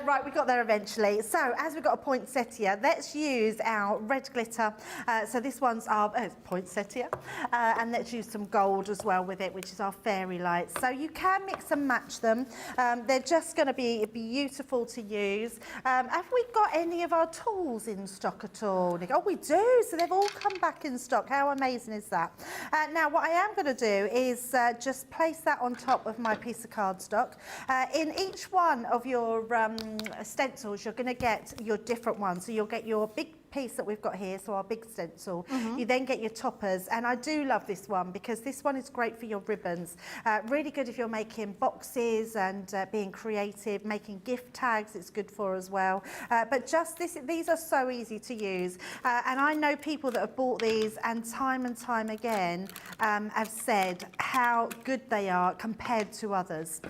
Right, we got there eventually. So, as we've got a poinsettia, let's use our red glitter. So this one's our poinsettia. And let's use some gold as well with it, which is our fairy lights. So you can mix and match them. They're just going to be beautiful to use. Have we got any of our tools in stock at all, Nick? Oh, we do. So they've all come back in stock. How amazing is that? Now, what I am going to do is just place that on top of my piece of cardstock. In each one of your stencils, you're going to get your different ones. So you'll get your big piece that we've got here, so our big stencil, you then get your toppers. And I do love this one because this one is great for your ribbons. Really good if you're making boxes and being creative, making gift tags, it's good for as well. But just these are so easy to use. And I know people that have bought these and time again have said how good they are compared to others.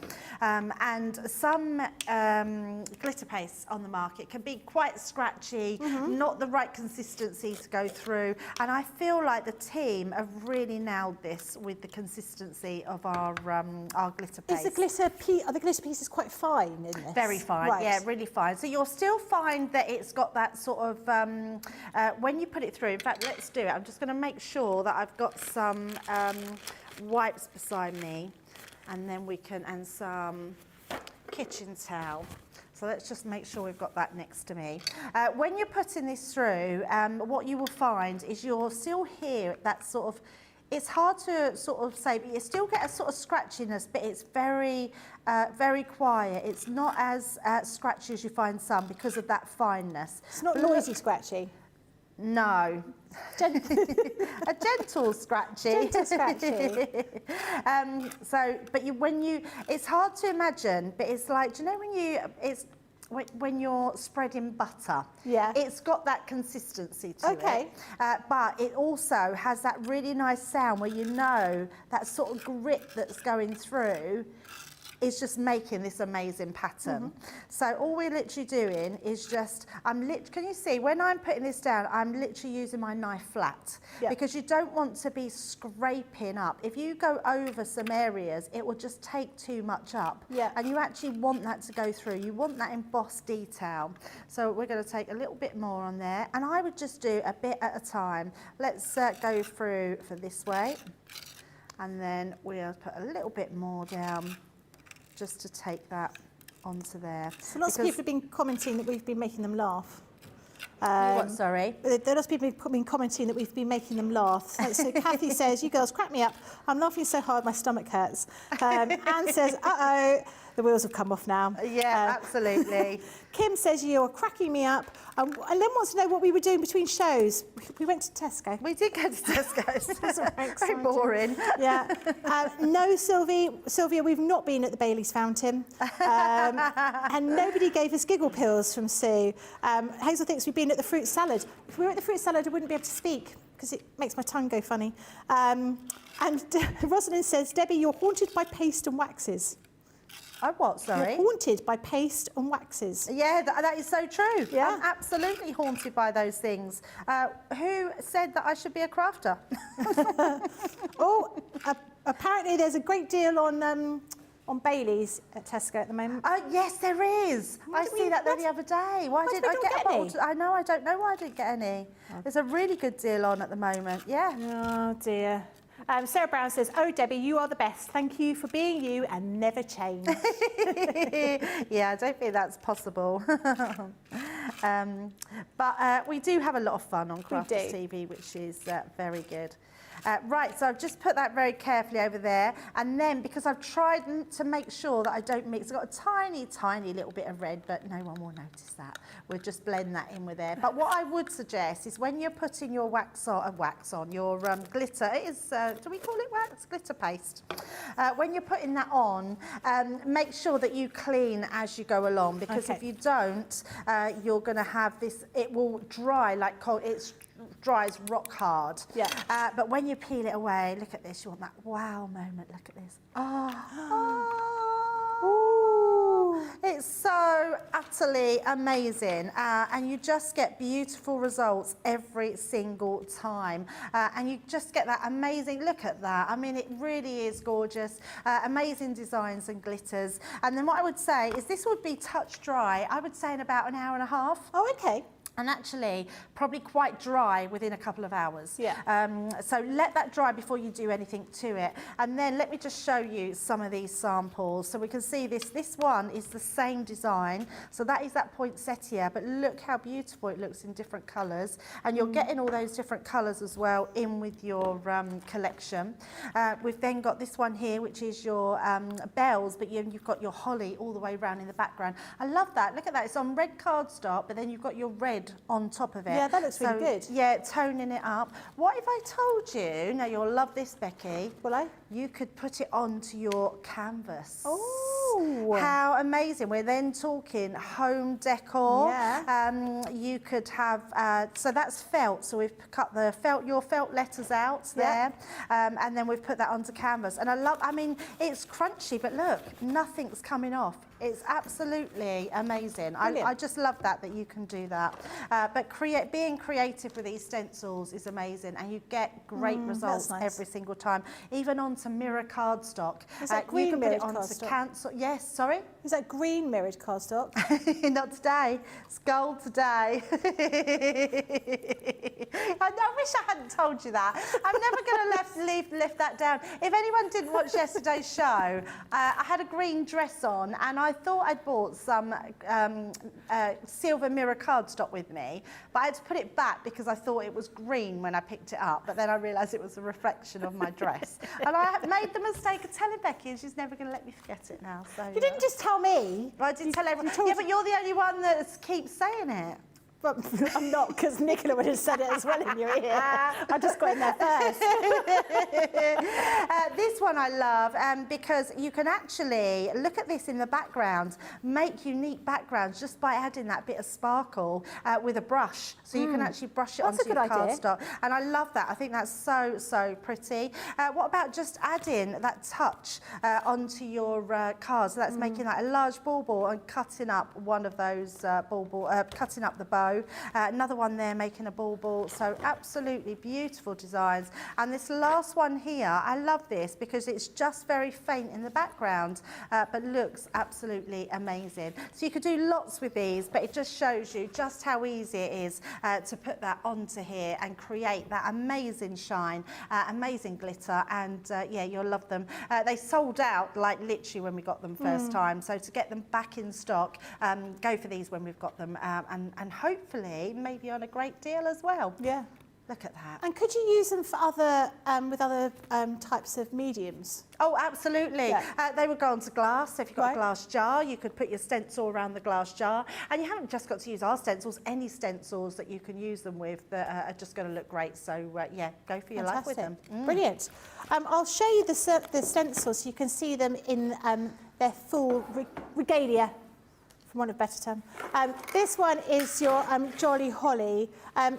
And some glitter paste on the market can be quite scratchy, not the right consistency to go through. And I feel like the team have really nailed this with the consistency of our glitter paste. Are the glitter pieces quite fine in this? Very fine, right. yeah, really fine. So you'll still find that it's got that sort of, when you put it through, in fact, let's do it. I'm just going to make sure that I've got some wipes beside me, and then we can, and some kitchen towel. So let's just make sure we've got that next to me. When you're putting this through, what you will find is you'll still hear that sort of, it's hard to sort of say, but you still get a sort of scratchiness, but it's very, very quiet. It's not as scratchy as you find some because of that fineness. It's not noisy scratchy. No. A gentle scratchy. Gentle scratchy. It's hard to imagine, but it's like, do you know when you're spreading butter? Yeah. It's got that consistency to Okay. it. But it also has that really nice sound where you know that sort of grit that's going through is just making this amazing pattern. So all we're literally doing is just, can you see, when I'm putting this down, I'm literally using my knife flat, because you don't want to be scraping up. If you go over some areas, it will just take too much up. And you actually want that to go through. You want that embossed detail. So we're going to take a little bit more on there, and I would just do a bit at a time. Let's go through for this way, and then we'll put a little bit more down, just to take that onto there. So lots of people have been commenting that we've been making them laugh. What, sorry? There are lots of people who've been commenting that we've been making them laugh. So Kathy says, you girls crack me up. I'm laughing so hard my stomach hurts. Anne says, uh-oh, the wheels have come off now. Yeah, absolutely. Kim says, you're cracking me up. And Lynn wants to know what we were doing between shows. We went to Tesco. We did go to Tesco. Very boring. Yeah. No, Sylvia, we've not been at the Bailey's Fountain. And nobody gave us giggle pills from Sue. Hazel thinks we've been at the fruit salad. If we were at the fruit salad, I wouldn't be able to speak because it makes my tongue go funny. And Rosalind says, Debbie, you're haunted by paste and waxes. Oh, what, sorry? You're haunted by paste and waxes. Yeah, that is so true. Yeah. I'm absolutely haunted by those things. Who said that I should be a crafter? Apparently there's a great deal on Bailey's at Tesco at the moment. Yes, there is. I see that there the other day. Why didn't I get a bottle? I know, I don't know why I didn't get any. There's a really good deal on at the moment, yeah. Oh, dear. Sarah Brown says, oh, Debbie, you are the best. Thank you for being you and never change. Yeah, I don't think that's possible. But we do have a lot of fun on Crafters TV, which is very good. Right, so I've just put that very carefully over there, and then because I've tried to make sure that I don't mix, I've got a tiny, tiny little bit of red, but no one will notice that. We'll just blend that in with there. But what I would suggest is when you're putting your wax on your glitter, it is, do we call it wax? Glitter paste. When you're putting that on, make sure that you clean as you go along, because if you don't, you're going to have this, it will dry like cold, it's dries rock hard. Yeah. But when you peel it away, look at this, you want that wow moment, look at this. It's so utterly amazing, and you just get beautiful results every single time, and you just get that amazing, look at that, I mean it really is gorgeous, amazing designs and glitters. And then what I would say is this would be touch dry, I would say in about an hour and a half. Oh, okay. And actually probably quite dry within a couple of hours. Yeah. So let that dry before you do anything to it. And then let me just show you some of these samples. So we can see this one is the same design. So that is that poinsettia, but look how beautiful it looks in different colours. And you're getting all those different colours as well in with your collection. We've then got this one here, which is your bells, but you've got your holly all the way around in the background. I love that, look at that, it's on red cardstock, but then you've got your red red on top of it. Yeah, that looks really good. Yeah, toning it up. What if I told you, now you'll love this, Becky. Will I? You could put it onto your canvas. Oh. How amazing. We're then talking home decor. Yeah. You could have, so that's felt. So we've cut your felt letters out there. And then we've put that onto canvas. And I mean, it's crunchy, but look, nothing's coming off. It's absolutely amazing. I just love that you can do that. But being creative with these stencils is amazing, and you get great results every single time. Even onto mirror cardstock. Is that green you can mirrored put it onto cardstock? cancel. Yes, sorry. Is that green mirrored cardstock? Not today. It's gold today. I wish I hadn't told you that. I'm never going to lift that down. If anyone didn't watch yesterday's show, I had a green dress on, and I thought I'd bought some silver mirror cardstock with me, but I had to put it back because I thought it was green when I picked it up, but then I realised it was a reflection of my dress. And I made the mistake of telling Becky, and she's never going to let me forget it now. So You didn't just tell me. I did tell everyone. Yeah, but you're the only one that keeps saying it. But I'm not, because Nicola would have said it as well in your ear. I just got in there first. This one I love because you can actually, look at this in the background, make unique backgrounds just by adding that bit of sparkle with a brush. So you can actually brush it onto your cardstock. And I love that. I think that's so, so pretty. What about just adding that touch onto your cards? So that's making that a large bauble and cutting up one of those cutting up the bow. Another one there making a bauble. So absolutely beautiful designs. And this last one here, I love this because it's just very faint in the background, but looks absolutely amazing. So you could do lots with these, but it just shows you just how easy it is to put that onto here and create that amazing shine, amazing glitter, and yeah, you'll love them. They sold out like literally when we got them first time. So to get them back in stock, go for these when we've got them, and hopefully maybe on a great deal as well. Yeah. Look at that. And could you use them for other, with other types of mediums? Oh, absolutely. Yeah. They would go onto glass. So if you've got a glass jar, you could put your stencil around the glass jar. And you haven't just got to use our stencils, any stencils that you can use them with that are just going to look great. So, yeah, go for your life with them. Brilliant. I'll show you the stencils so you can see them in their full regalia, for want of a better term. This one is your Jolly Holly.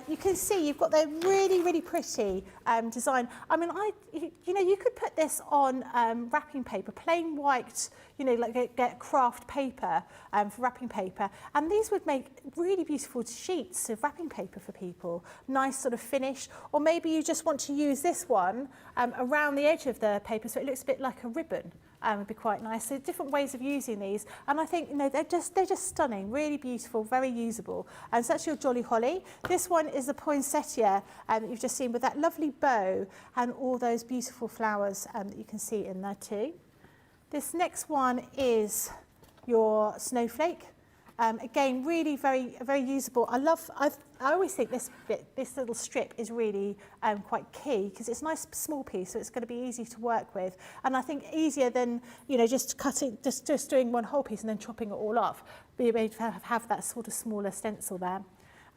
You can see you've got the really, really pretty design. I mean, you know, you could put this on wrapping paper, plain white, you know, like get craft paper for wrapping paper. And these would make really beautiful sheets of wrapping paper for people. Nice sort of finish. Or maybe you just want to use this one around the edge of the paper so it looks a bit like a ribbon. Would be quite nice. So different ways of using these, and I think, you know, they're just stunning, really beautiful, very usable. And so that's your Jolly Holly. This one is the poinsettia that you've just seen with that lovely bow and all those beautiful flowers that you can see in there too. This next one is your snowflake. Again, really very usable. I always think this little strip is really quite key because it's a nice small piece, so it's going to be easy to work with. And I think easier than, you know, just cutting, just doing one whole piece and then chopping it all off. Be able to have that sort of smaller stencil there.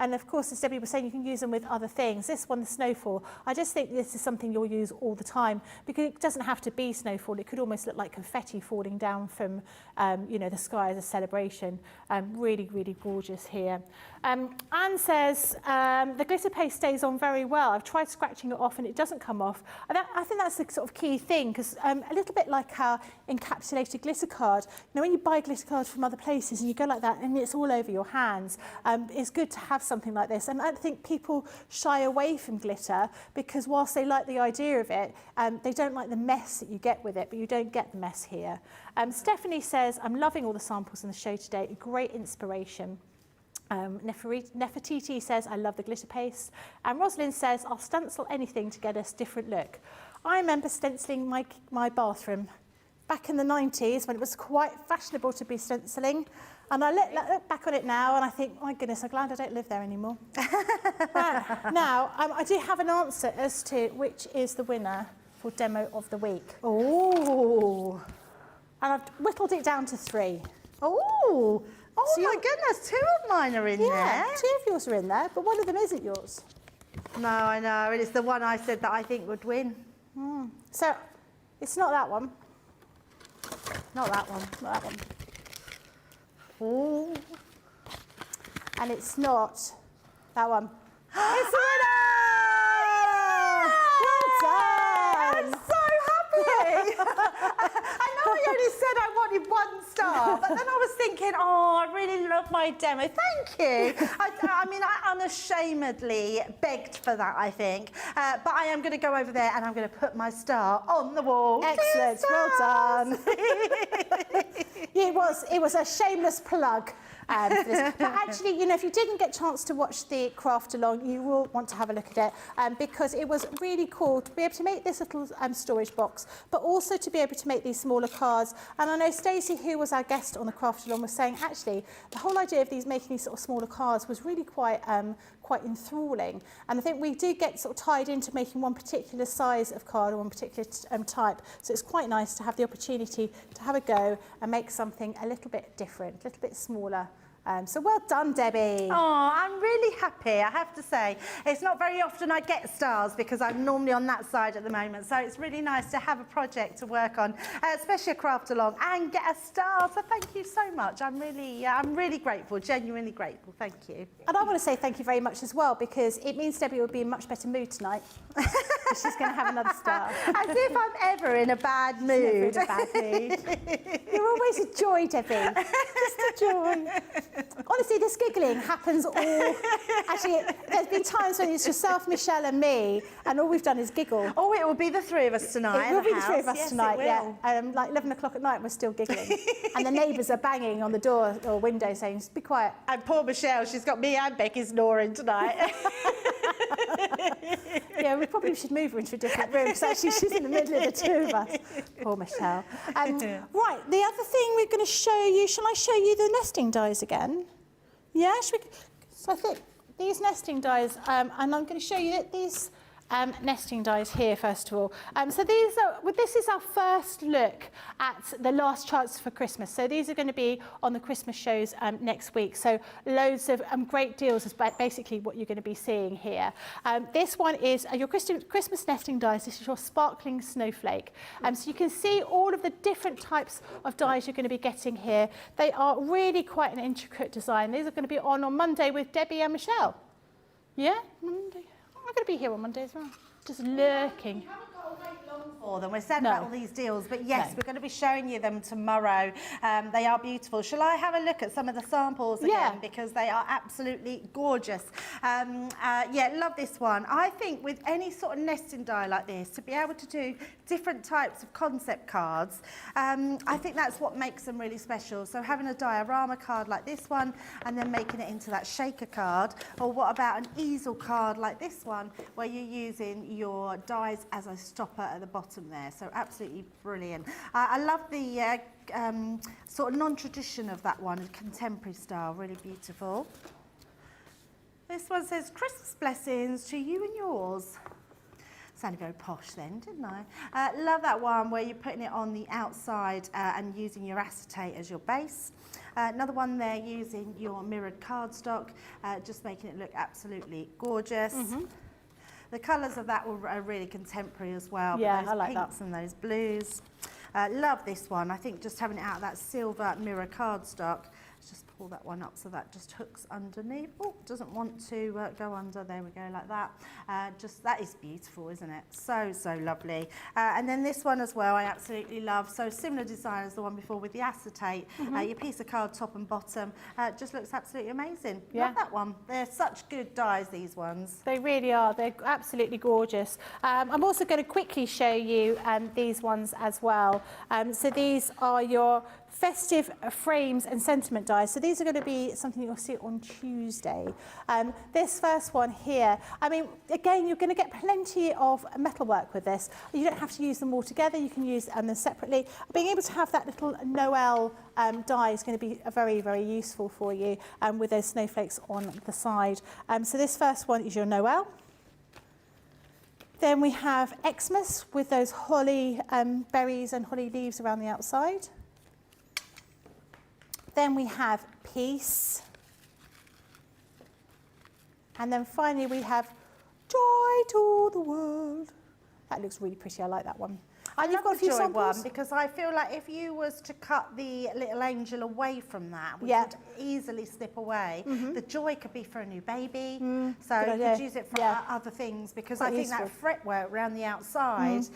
And of course, as Debbie was saying, you can use them with other things. This one, the snowfall, I just think this is something you'll use all the time because it doesn't have to be snowfall. It could almost look like confetti falling down from, you know, the sky as a celebration. Really, really gorgeous here. Anne says, the glitter paste stays on very well. I've tried scratching it off and it doesn't come off. And I think that's the sort of key thing because a little bit like our encapsulated glitter card, you know, when you buy glitter cards from other places and you go like that and it's all over your hands, it's good to have something like this. And I think people shy away from glitter because whilst they like the idea of it, they don't like the mess that you get with it, but you don't get the mess here. Stephanie says, I'm loving all the samples in the show today. Great inspiration. Nefertiti says, I love the glitter paste. And Rosalind says, I'll stencil anything to get us different look. I remember stenciling my bathroom back in the 90s when it was quite fashionable to be stenciling. And I look back on it now and I think, my goodness, I'm glad I don't live there anymore. Now, I do have an answer as to which is the winner for Demo of the Week. Oh. And I've whittled it down to 3. Oh. Oh So my goodness, 2 of mine are in there. yeah, 2 of yours are in there, but one of them isn't yours. No, I know, and it's the one I said that I think would win. So it's not that one. Not that one. Not that one. Oh. And it's not that one. It's a winner! Well I'm done! so happy! I know I only said I wanted 1 star, but then I was thinking, oh, I really love my demo. Thank you. I mean, I unashamedly begged for that, I think. But I am going to go over there and I'm going to put my star on the wall. Excellent, well done. It was a shameless plug. For this. But actually, you know, if you didn't get a chance to watch the craft along, you will want to have a look at it because it was really cool to be able to make this little storage box, but also to be able to make these smaller cards. And I know Stacey, who was our guest on the craft along, was saying actually the whole idea of making these sort of smaller cards was really quite enthralling. And I think we do get sort of tied into making one particular size of card or one particular type. So it's quite nice to have the opportunity to have a go and make something a little bit different, a little bit smaller. So well done, Debbie. Oh, I'm really happy, I have to say. It's not very often I get stars because I'm normally on that side at the moment. So it's really nice to have a project to work on, especially a craft along, and get a star. So thank you so much. I'm really grateful, genuinely grateful. Thank you. And I want to say thank you very much as well, because it means Debbie will be in a much better mood tonight. She's going to have another star. As if I'm ever in a bad mood. Never in a bad mood. You're always a joy, Debbie. Just a joy. Honestly, this giggling happens all... Actually, there's been times when it's yourself, Michelle and me, and all we've done is giggle. Oh, it will be the 3 of us tonight. It will be the 3 of us yes, tonight, yeah. Like 11 o'clock at night, we're still giggling. And the neighbours are banging on the door or window saying, be quiet. And poor Michelle, she's got me and Becky snoring tonight. Yeah, we probably should move her into a different room, because actually she's in the middle of the 2 of us. Poor Michelle. Right, the other thing we're going to show you, shall I show you the nesting dies again? Yeah, so I think these nesting dies, and I'm going to show you these nesting dies here first of all. So this is our first look at the last chance for Christmas. So these are going to be on the Christmas shows next week. So loads of great deals is basically what you're going to be seeing here. This one is your Christmas nesting dies. This is your sparkling snowflake. So you can see all of the different types of dies you're going to be getting here. They are really quite an intricate design. These are going to be on Monday with Debbie and Michelle. Yeah, Monday. I'm going to be here on Monday as well, just lurking. We haven't got to wait long for them. We're sad about all these deals, but yes, we're going to be showing you them tomorrow. They are beautiful. Shall I have a look at some of the samples again? Yeah. Because they are absolutely gorgeous. Yeah, love this one. I think with any sort of nesting die like this, to be able to do different types of concept cards, I think that's what makes them really special. So having a diorama card like this one, and then making it into that shaker card, or what about an easel card like this one, where you're using your dies as a stopper at the bottom there. So absolutely brilliant. I love the sort of non-tradition of that one, contemporary style, really beautiful. This one says, Christmas blessings to you and yours. Sounded very posh then, didn't I? Love that one where you're putting it on the outside and using your acetate as your base. Another one there using your mirrored cardstock, just making it look absolutely gorgeous. The colours of that are really contemporary as well. Yeah, those I like pinks that. and those blues. Love this one. I think just having it out of that silver mirror cardstock. Let's just pull that one up so that just hooks underneath. Oh, doesn't want to go under. There we go, like that. Just that is beautiful, isn't it? So, so lovely. And then this one as well, I absolutely love. So similar design as the one before with the acetate. Your piece of card top and bottom just looks absolutely amazing. Yeah. Love that one. They're such good dies, these ones. They really are. They're absolutely gorgeous. I'm also going to quickly show you these ones as well. So these are your festive frames and sentiment dies. So these are going to be something you'll see on Tuesday. This first one here, I mean, again, you're going to get plenty of metalwork with this. You don't have to use them all together. You can use them separately. Being able to have that little Noel die is going to be very, very useful for you with those snowflakes on the side. So this first one is your Noel. Then we have Xmas with those holly berries and holly leaves around the outside. Then we have peace. And then finally we have joy to the world. That looks really pretty. I like that one. And you've got a few joy samples. one, because I feel like if you was to cut the little angel away from that, which Yeah. would easily slip away, the joy could be for a new baby. So good you idea. could use it for Yeah. other things, because Quite I think useful. that fretwork around the outside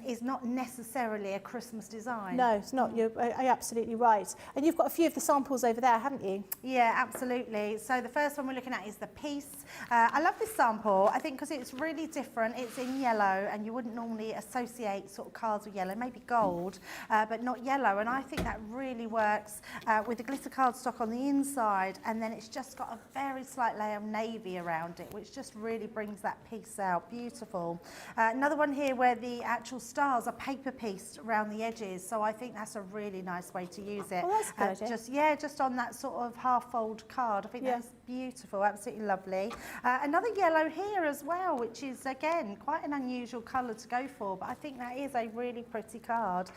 is not necessarily a Christmas design. No, it's not. You're absolutely right. And you've got a few of the samples over there, haven't you? Yeah, absolutely. So the first one we're looking at is the Peace. I love this sample, I think, because it's really different. It's in yellow, and you wouldn't normally associate sort of cards with yellow, maybe gold, but not yellow. And I think that really works with the glitter cardstock on the inside, and then it's just got a very slight layer of navy around it, which just really brings that piece out. Beautiful. Another one here where the actual stars are paper pieced around the edges, so I think that's a really nice way to use it. Oh, that's a good idea. Just on that sort of half fold card. I think Yeah. that's beautiful, absolutely lovely. Another yellow here as well, which is again quite an unusual colour to go for, but I think that is a really pretty card.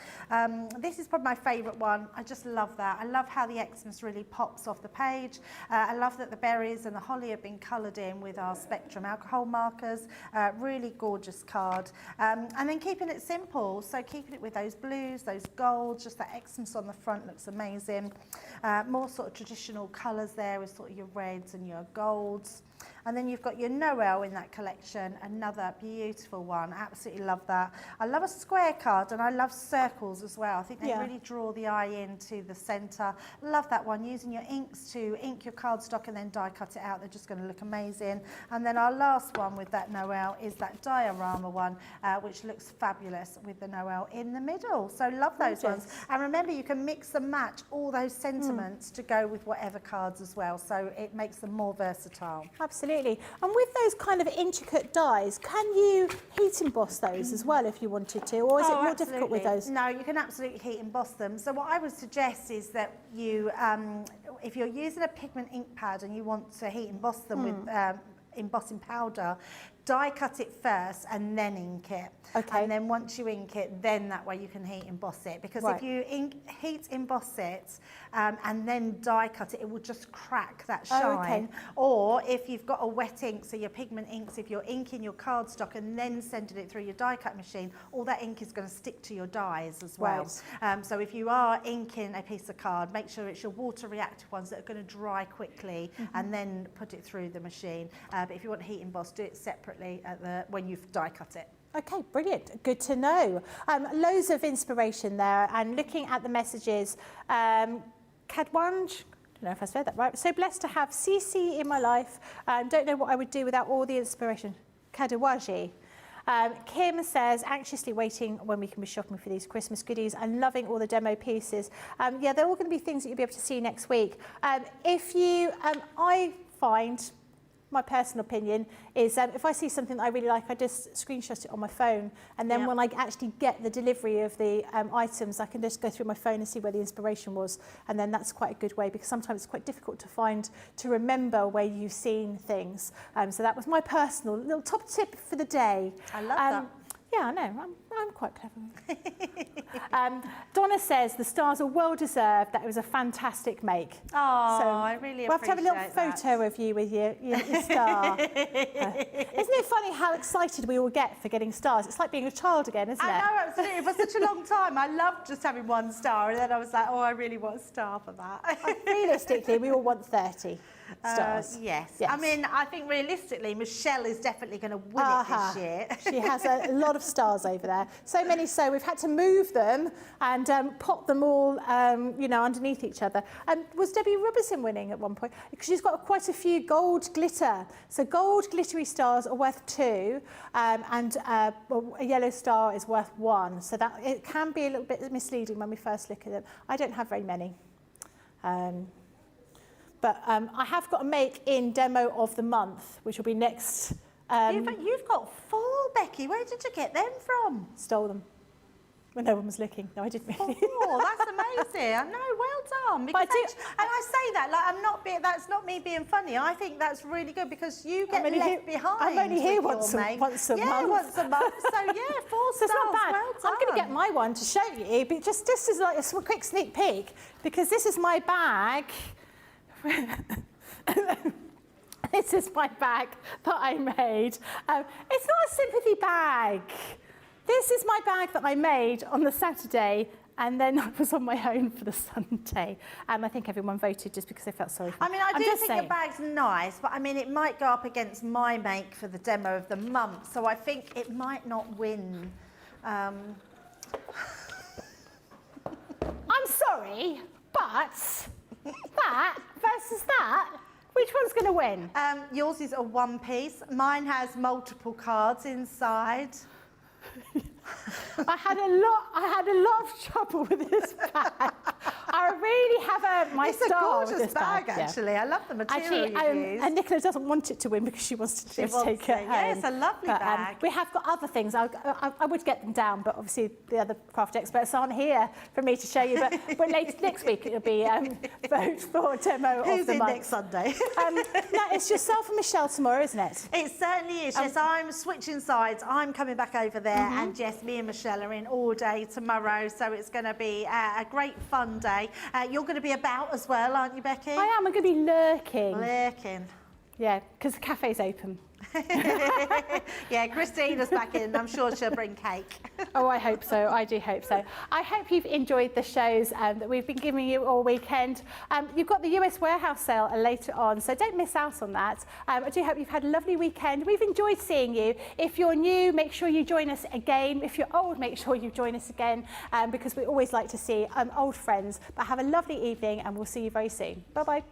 This is probably my favourite one. I just love that. I love how the Xmas really pops off the page. I love that the berries and the holly have been coloured in with our Spectrum alcohol markers. Really gorgeous card. And then keeping it simple, so keeping it with those blues, those golds, just that Xmas on the front looks amazing. More sort of traditional colours there with sort of your reds and your golds. And then you've got your Noel in that collection, another beautiful one. Absolutely love that. I love a square card, and I love circles as well. I think they really draw the eye into the centre. Love that one, using your inks to ink your cardstock and then die cut it out. They're just going to look amazing. And then our last one with that Noel is that diorama one, which looks fabulous with the Noel in the middle. So love those ones. And remember, you can mix and match all those sentiments to go with whatever cards as well. So it makes them more versatile. Absolutely. And with those kind of intricate dies, can you heat emboss those as well if you wanted to, or is it more difficult with those? No, you can absolutely heat emboss them. So what I would suggest is that you, if you're using a pigment ink pad and you want to heat emboss them with embossing powder, die cut it first and then ink it. Okay. And then once you ink it, then that way you can heat emboss it. Because if you heat emboss it and then die cut it, it will just crack that shine. Oh, okay. Or if you've got a wet ink, so your pigment inks, if you're inking your cardstock and then sending it through your die cut machine, all that ink is going to stick to your dies as well. Right. So if you are inking a piece of card, make sure it's your water reactive ones that are going to dry quickly and then put it through the machine. But if you want to heat emboss, do it separately when you've die cut it. Okay, brilliant. Good to know. Loads of inspiration there, and looking at the messages, Kadwanj, I don't know if I said that right. So blessed to have CC in my life. Don't know what I would do without all the inspiration. Kadawaji. Kim says, anxiously waiting when we can be shopping for these Christmas goodies and loving all the demo pieces. Yeah, they're all going to be things that you'll be able to see next week. If you, I find, my personal opinion is if I see something that I really like, I just screenshot it on my phone, and then when I actually get the delivery of the items, I can just go through my phone and see where the inspiration was, and then that's quite a good way, because sometimes it's quite difficult to remember where you've seen things. So that was my personal little top tip for the day. I love that. Yeah, I know. I'm quite clever. Donna says the stars are well deserved. That was a fantastic make. Oh, so I really appreciate that. We'll have to have a little photo of you with your star. Isn't it funny how excited we all get for getting stars? It's like being a child again, isn't it? I know, absolutely. For such a long time, I loved just having one star, and then I was like, oh, I really want a star for that. Realistically, we all want 30 stars. Yes. I mean, I think realistically, Michelle is definitely going to win it this year. She has a lot of stars over there. So many so we've had to move them and pop them all, underneath each other. Was Debbie Robertson winning at one point? Because she's got quite a few gold glitter. So gold glittery stars are worth 2, and a yellow star is worth 1. So that it can be a little bit misleading when we first look at them. I don't have very many. But I have got a make in demo of the month, which will be next. You've got 4, Becky. Where did you get them from? Stole them. when no one was looking. No, I didn't really. Oh, that's amazing. I know, well done. Because and I say that, like, that's not me being funny. I think that's really good because you get left behind. I'm only here once a month. month. So, yeah, 4 So stars, it's not bad. well done. I'm going to get my one to show you, but just as like a quick sneak peek, because this is my bag. This is my bag that I made. It's not a sympathy bag. This is my bag that I made on the Saturday, and then I was on my own for the Sunday. And I think everyone voted just because they felt sorry for me. I mean, I do think your bag's nice, but I mean, it might go up against my make for the demo of the month, so I think it might not win. I'm sorry, but that versus that, which one's going to win? Yours is a one piece. Mine has multiple cards inside. I had a lot of trouble with this bag. I really have my It's a star with gorgeous this bag, yeah. actually. I love the material Actually, you used. and Nicola doesn't want it to win because she wants to take it home. Yeah, it's a lovely bag. We have got other things. I would get them down, but obviously the other craft experts aren't here for me to show you. But next week it'll be vote for demo Who's of the in month. next Sunday? No, it's yourself and Michelle tomorrow, isn't it? It certainly is. Yes, I'm switching sides. I'm coming back over there, and yes, me and Michelle are in all day tomorrow. So it's going to be a great fun day. You're going to be about as well, aren't you, Becky? I am. I'm going to be lurking. Lurking. Yeah, because the cafe's open. Yeah, Christina's back in. I'm sure she'll bring cake. Oh, I hope so. I do hope so. I hope you've enjoyed the shows that we've been giving you all weekend. You've got the US warehouse sale later on, so don't miss out on that. I do hope you've had a lovely weekend. We've enjoyed seeing you. If you're new, make sure you join us again. If you're old, make sure you join us again because we always like to see old friends. But have a lovely evening and we'll see you very soon. Bye-bye.